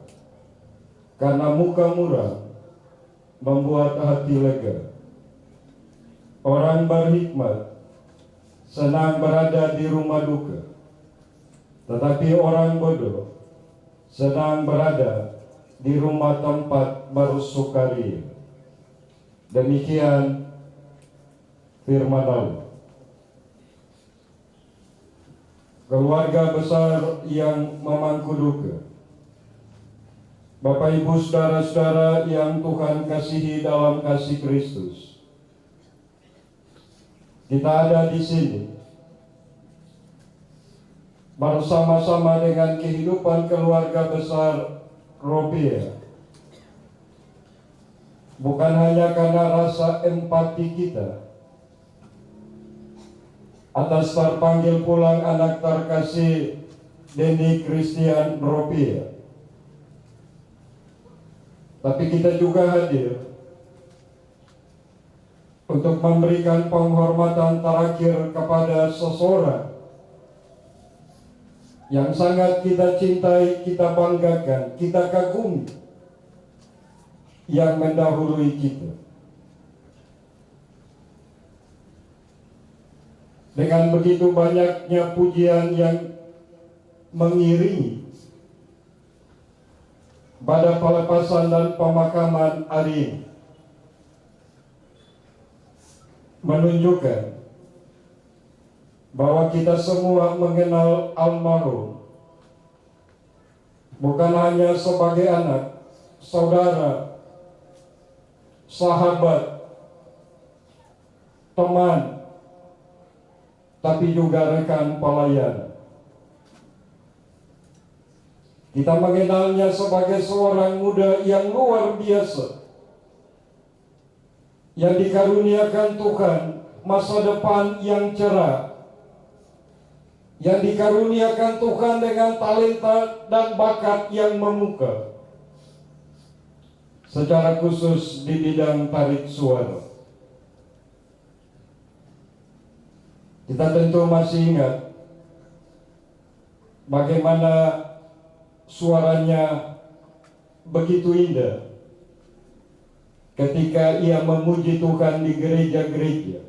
karena muka muram membuat hati lega. Orang berhikmat senang berada di rumah duka, tetapi orang bodoh senang berada di rumah tempat bersukaria. Demikian firman Allah. Keluarga besar yang memangku duka, Bapak Ibu saudara-saudara yang Tuhan kasihi dalam kasih Kristus, kita ada di sini bersama-sama dengan kehidupan keluarga besar Rupiah, bukan hanya karena rasa empati kita atas terpanggil pulang anak terkasih Deni Christian Rupiah, tapi kita juga hadir untuk memberikan penghormatan terakhir kepada seseorang yang sangat kita cintai, kita banggakan, kita kagumi, yang mendahului kita. Dengan begitu banyaknya pujian yang mengiringi pada pelepasan dan pemakaman hari ini, menunjukkan bahwa kita semua mengenal almarhum bukan hanya sebagai anak, saudara, sahabat, teman, tapi juga rekan pelayan. Kita mengenalnya sebagai seorang muda yang luar biasa, yang dikaruniakan Tuhan masa depan yang cerah, yang dikaruniakan Tuhan dengan talenta dan bakat yang memukau, secara khusus di bidang tarik suara. Kita tentu masih ingat bagaimana suaranya begitu indah ketika ia memuji Tuhan di gereja-gereja,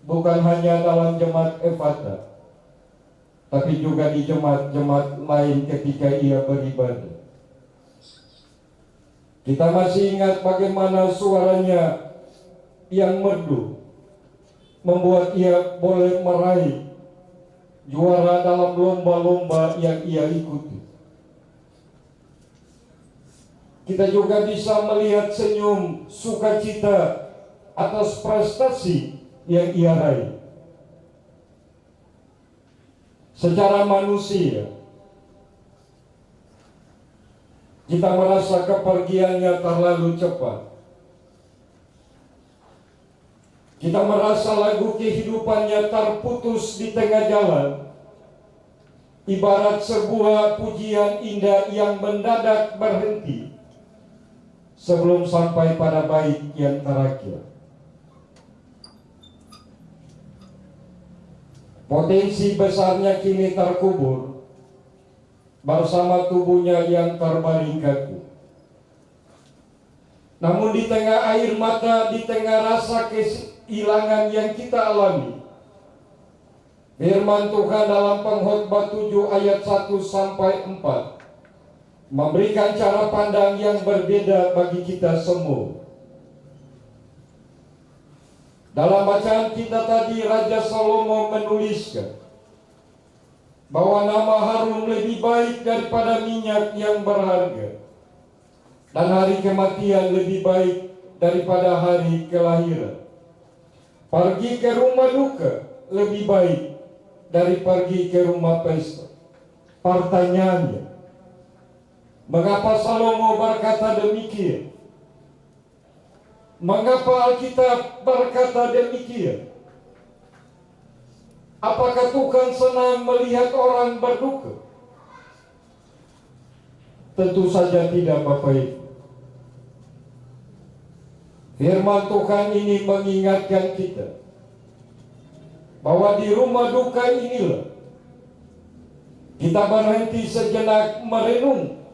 bukan hanya dalam jemaat Ephata, tapi juga di jemaat-jemaat lain ketika ia beribadah. Kita masih ingat bagaimana suaranya yang merdu membuat ia boleh meraih juara dalam lomba-lomba yang ia ikuti. Kita juga bisa melihat senyum sukacita atas prestasi yang ia raih. Secara manusia, kita merasa kepergiannya terlalu cepat. Kita merasa lagu kehidupannya terputus di tengah jalan, ibarat sebuah pujian indah yang mendadak berhenti sebelum sampai pada bait yang terakhir. Potensi besarnya kini terkubur bersama tubuhnya yang terbaring kaku. Namun di tengah air mata, di tengah rasa kehilangan yang kita alami, firman Tuhan dalam Pengkhotbah 7 ayat 1-4 memberikan cara pandang yang berbeda bagi kita semua. Dalam bacaan kita tadi, Raja Salomo menuliskan bahwa nama harum lebih baik daripada minyak yang berharga, dan hari kematian lebih baik daripada hari kelahiran. Pergi ke rumah duka lebih baik dari pergi ke rumah pesta. Pertanyaannya, mengapa Salomo berkata demikian? Mengapa Alkitab berkata demikian? Apakah Tuhan senang melihat orang berduka? Tentu saja tidak, Bapak Ibu. Firman Tuhan ini mengingatkan kita bahwa di rumah duka inilah kita berhenti sejenak merenung,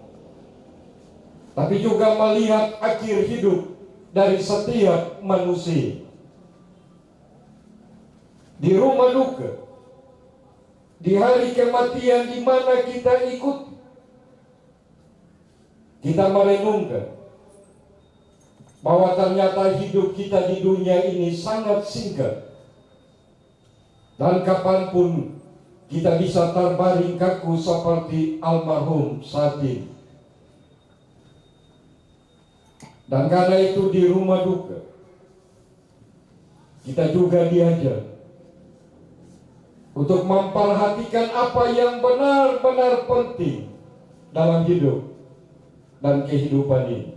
tapi juga melihat akhir hidup dari setiap manusia. Di rumah duka, di hari kematian di mana kita ikut, kita merenungkan bahwa ternyata hidup kita di dunia ini sangat singkat, dan kapanpun kita bisa terbaring kaku seperti almarhum saat ini. Dan karena itu di rumah duka kita juga diajar untuk memperhatikan apa yang benar-benar penting dalam hidup dan kehidupan ini.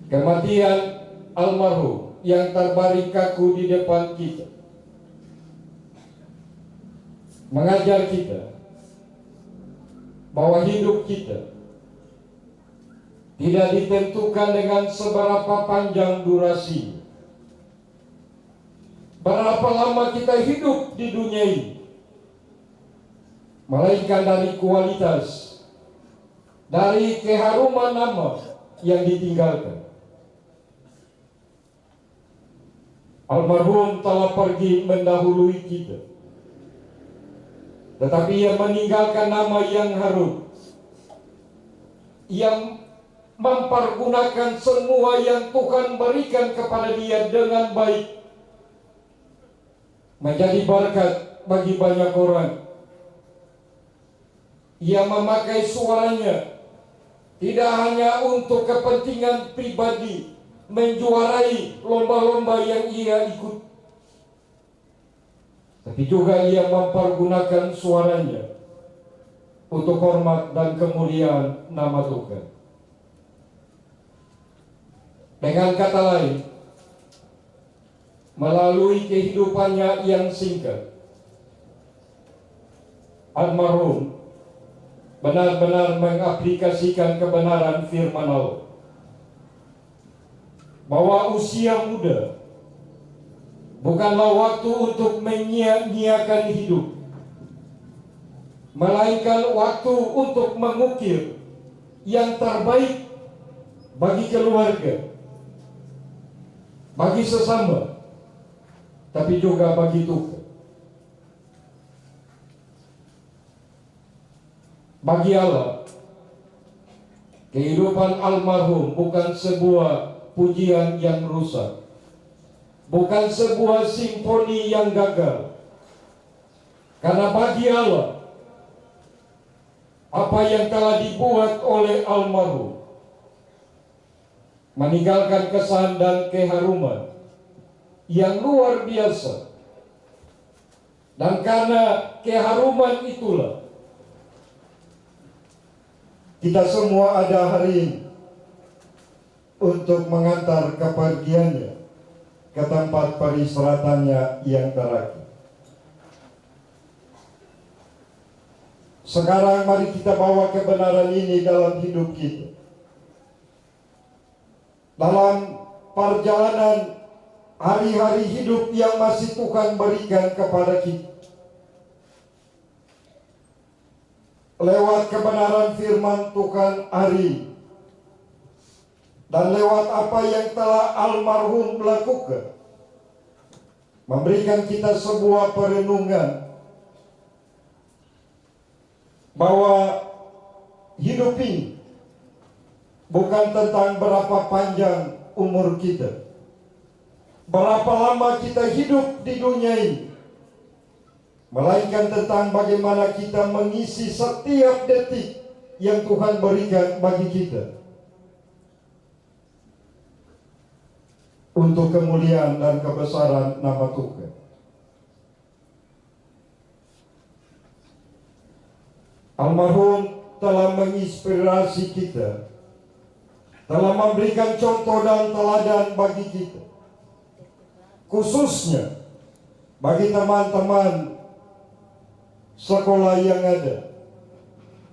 Kematian almarhum yang terbaring kaku di depan kita mengajar kita bahwa hidup kita tidak ditentukan dengan seberapa panjang durasi, berapa lama kita hidup di dunia ini, melainkan dari kualitas, dari keharuman nama yang ditinggalkan. Almarhum telah pergi mendahului kita, tetapi ia meninggalkan nama yang harum, yang mempergunakan semua yang Tuhan berikan kepada dia dengan baik, menjadi berkat bagi banyak orang. Ia memakai suaranya tidak hanya untuk kepentingan pribadi, menjuarai lomba-lomba yang ia ikut, tapi juga ia mempergunakan suaranya untuk hormat dan kemuliaan nama Tuhan. Dengan kata lain, melalui kehidupannya yang singkat, almarhum benar-benar mengaplikasikan kebenaran firman Allah, bahwa usia muda bukanlah waktu untuk menyia-nyiakan hidup, melainkan waktu untuk mengukir yang terbaik bagi keluarga, bagi sesama, tapi juga bagi Tuhan. Bagi Allah, kehidupan almarhum bukan sebuah pujian yang rusak, bukan sebuah simfoni yang gagal. Karena bagi Allah, apa yang telah dibuat oleh almarhum meninggalkan kesan dan keharuman yang luar biasa. Dan karena keharuman itulah kita semua ada hari ini untuk mengantar kepergiannya ke tempat peristirahatannya yang terakhir. Sekarang mari kita bawa kebenaran ini dalam hidup kita. Dalam perjalanan hari-hari hidup yang masih Tuhan berikan kepada kita. Lewat kebenaran firman Tuhan hari ini. Dan lewat apa yang telah almarhum lakukan. Memberikan kita sebuah perenungan. Bahwa hidup ini bukan tentang berapa panjang umur kita, berapa lama kita hidup di dunia ini, melainkan tentang bagaimana kita mengisi setiap detik yang Tuhan berikan bagi kita untuk kemuliaan dan kebesaran nama Tuhan. Almarhum telah menginspirasi kita, telah memberikan contoh dan teladan bagi kita, khususnya bagi teman-teman sekolah yang ada,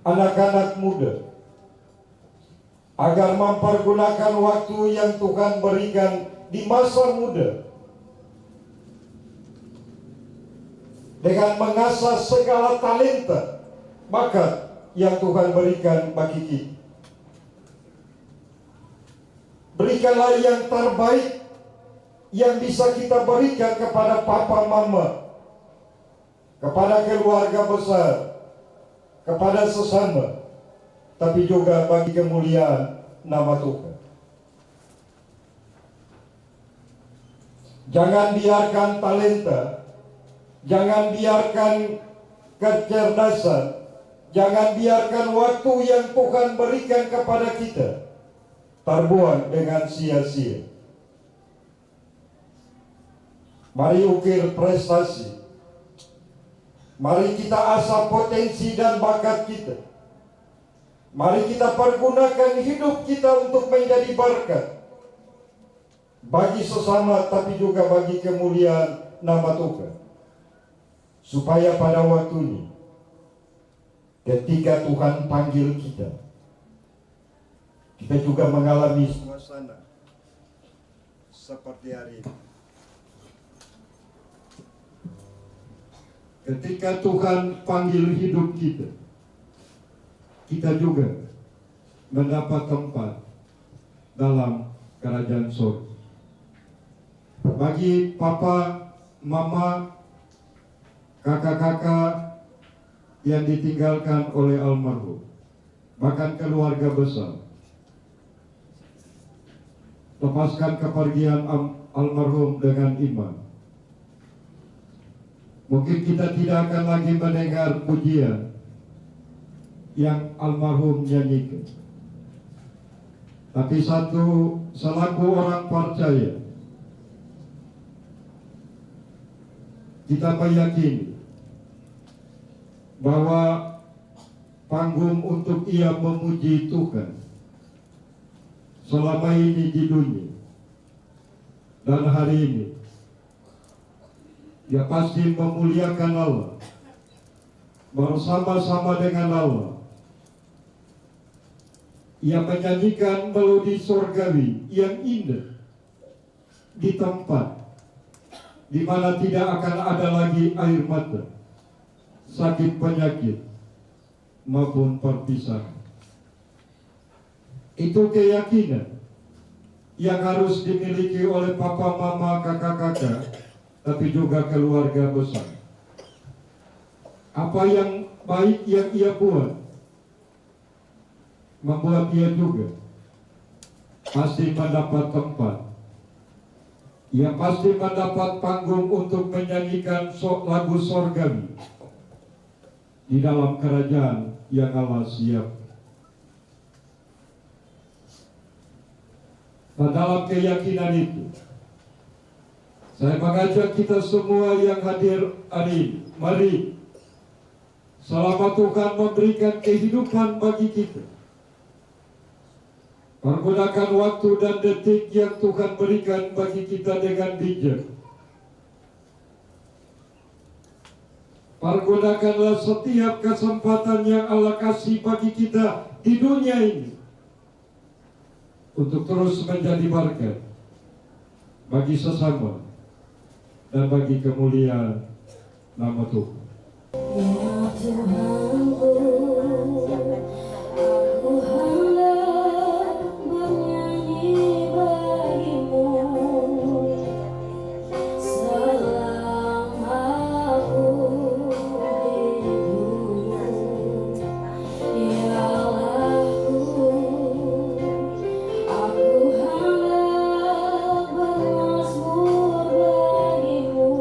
anak-anak muda, agar mempergunakan waktu yang Tuhan berikan di masa muda dengan mengasah segala talenta, bakat yang Tuhan berikan bagi kita. Berikanlah yang terbaik yang bisa kita berikan kepada papa mama, kepada keluarga besar, kepada sesama, tapi juga bagi kemuliaan nama Tuhan. Jangan biarkan talenta, jangan biarkan kecerdasan, jangan biarkan waktu yang Tuhan berikan kepada kita terbuang dengan sia-sia. Mari ukir prestasi. Mari kita asah potensi dan bakat kita. Mari kita pergunakan hidup kita untuk menjadi berkat bagi sesama, tapi juga bagi kemuliaan nama Tuhan. Supaya pada waktunya, ketika Tuhan panggil kita, kita juga mengalami suasana seperti hari ini. Ketika Tuhan panggil hidup kita, kita juga mendapat tempat dalam kerajaan surga. Bagi papa, mama, kakak-kakak yang ditinggalkan oleh almarhum, bahkan keluarga besar, lepaskan kepergian almarhum dengan iman. Mungkin kita tidak akan lagi mendengar pujian yang almarhum nyanyikan. Tapi selaku orang percaya, kita meyakini bahwa panggung untuk ia memuji Tuhan selama ini di dunia dan hari ini, dia pasti memuliakan Allah, bersama-sama dengan Allah. Ia menyanyikan melodi surgawi yang indah di tempat di mana tidak akan ada lagi air mata, sakit penyakit, maupun perpisahan. Itu keyakinan yang harus dimiliki oleh papa, mama, kakak-kakak, tapi juga keluarga besar. Apa yang baik yang ia buat, membuat ia juga pasti mendapat tempat. Ia pasti mendapat panggung untuk menyanyikan lagu sorgawi di dalam kerajaan yang Allah siap. Dan dalam keyakinan itu, saya mengajak kita semua yang hadir hari ini, mari selama Tuhan memberikan kehidupan bagi kita, pergunakan waktu dan detik yang Tuhan berikan bagi kita dengan bijak. Pergunakanlah setiap kesempatan yang Allah kasih bagi kita di dunia ini untuk terus menjadi berkat bagi sesama dan bagi kemuliaan nama Tuhan. Ya Tuhanku, aku hendak bernyanyi bagimu selama aku hidup. Ya Allahku, aku hendak bermazmur bagimu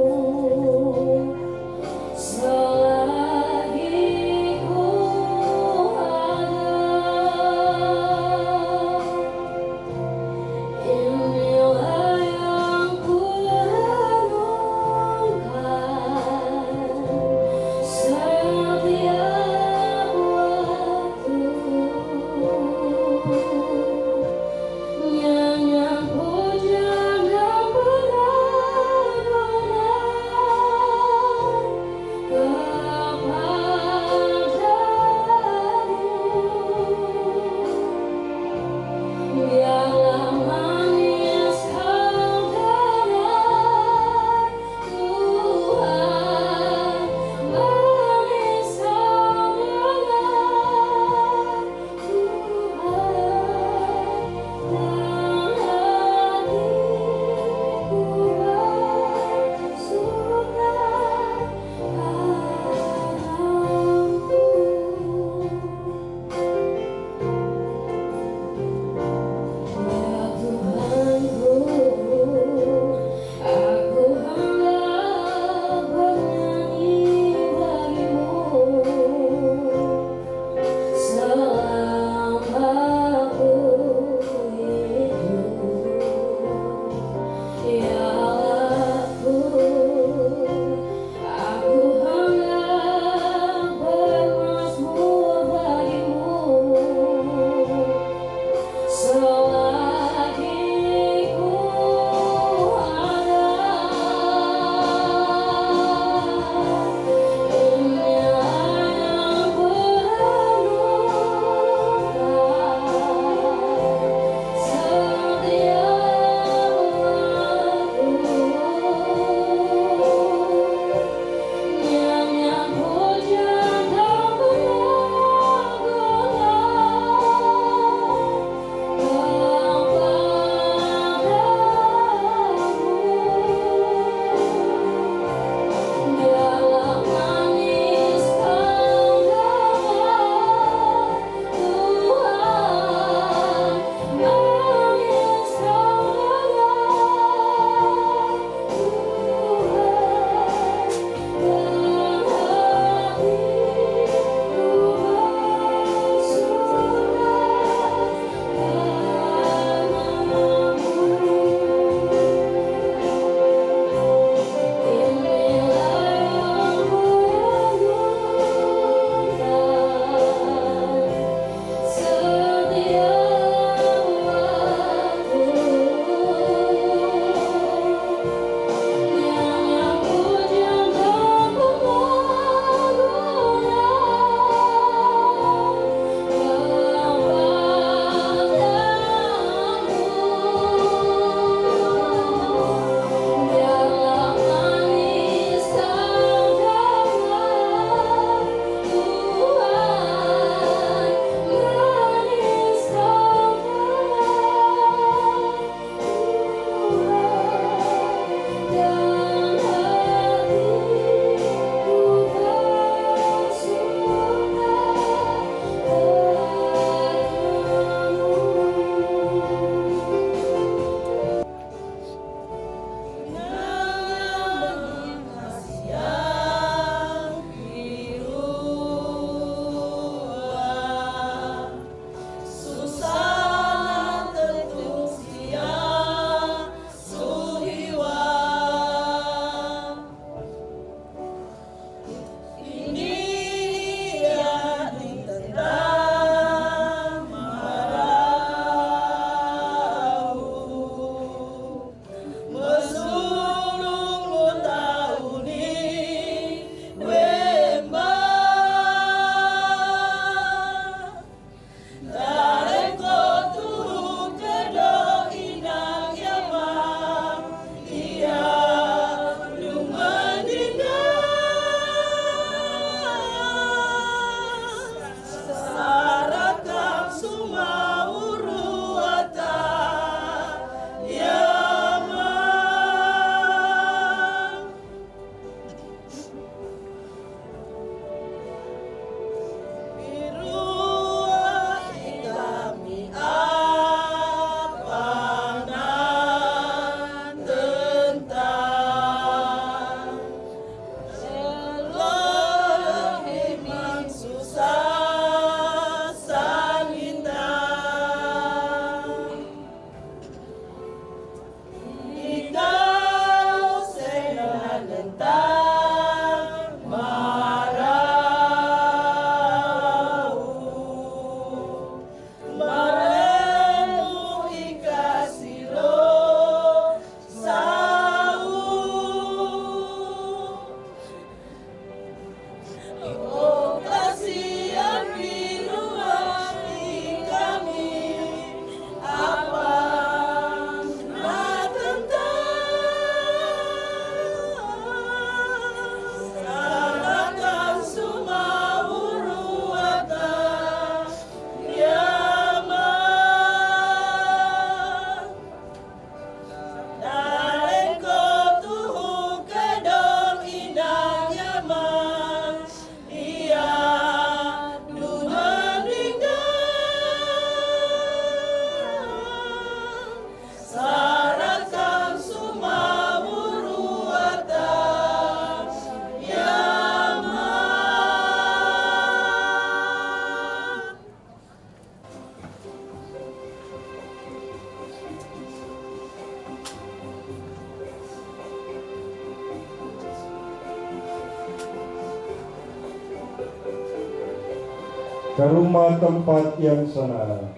ke rumah tempat yang senang,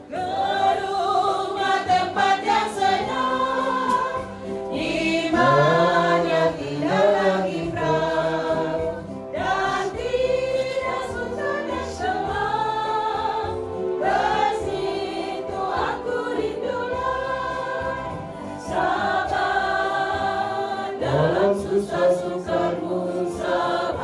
ke rumah tempat yang senang, di mana tidak lagi perang dan tidak susah dan selam. Bersitu aku rindulah, sabar dalam susah sukarmu, sabar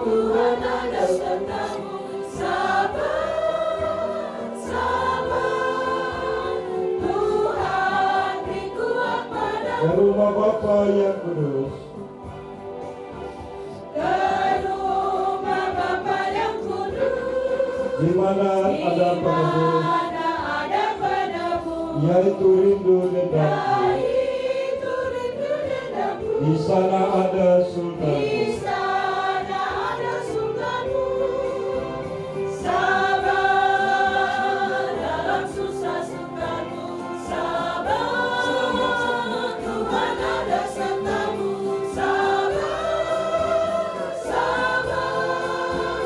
Tuhan ada sertamu, sabar, sabar Tuhan beri kuat ke padamu. rumah Bapa yang kudus, Ke rumah Bapa yang kudus, di mana ada penebus, mana ada penebus, yaitu rindu dendamku. yaitu rindu dendamku. Di sana ada Di sultanku, sana ada sultanmu, sabar dalam susah sukamu, sabar Tuhan ada sertamu, sabar, sabar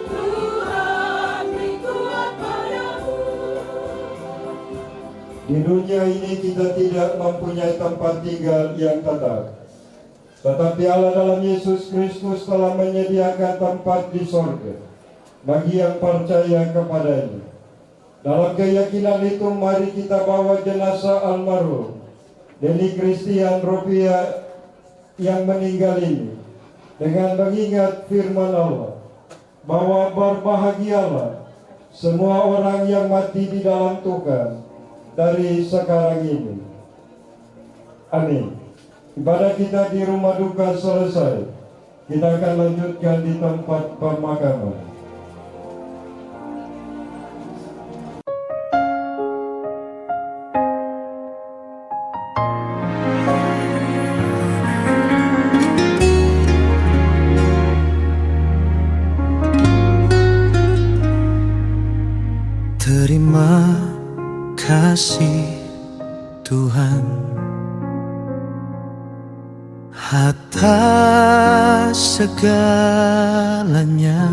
Tuhan beri kuat padamu. di dunia ini kita tidak mempunyai tempat tinggal yang tetap. Tetapi Allah dalam Yesus Kristus telah menyediakan tempat di sorga bagi yang percaya kepadanya. Dalam keyakinan itu mari kita bawa jenazah almarhum Deni Christian Rupiah yang meninggal ini dengan mengingat firman Allah bahwa berbahagialah semua orang yang mati di dalam Tuhan dari sekarang ini. Amin. Ibadah kita di rumah duka selesai. Kita akan lanjutkan di tempat pemakaman. Terima kasih Tuhan atas segalanya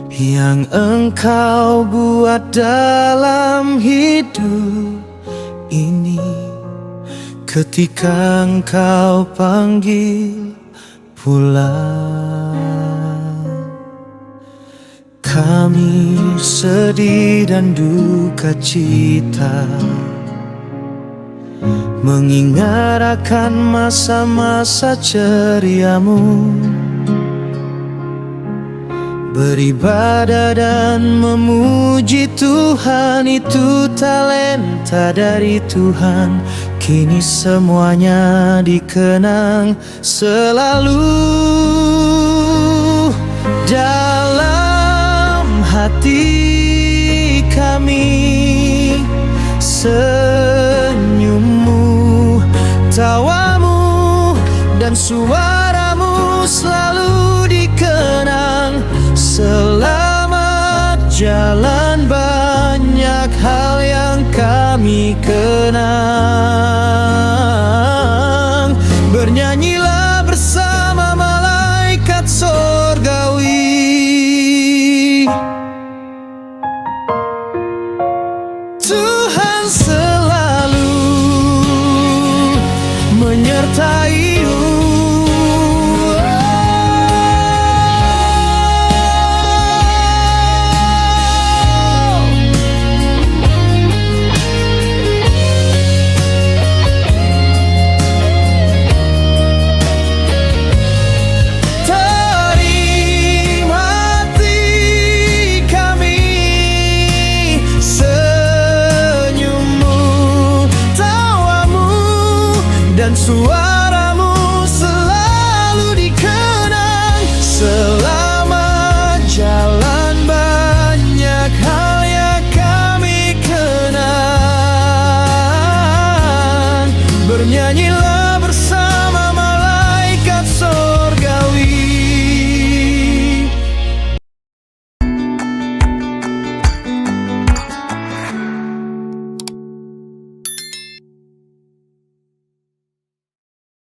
yang Engkau buat dalam hidup ini. Ketika Engkau panggil pulang, kami sedih dan duka cita mengingat akan masa-masa ceriamu, beribadah dan memuji Tuhan itu talenta dari Tuhan. Kini semuanya dikenang selalu dalam hati kami. Senyummu, tawamu, dan suaramu selalu dikenang. Selamat jalan, banyak hal yang kami kenal.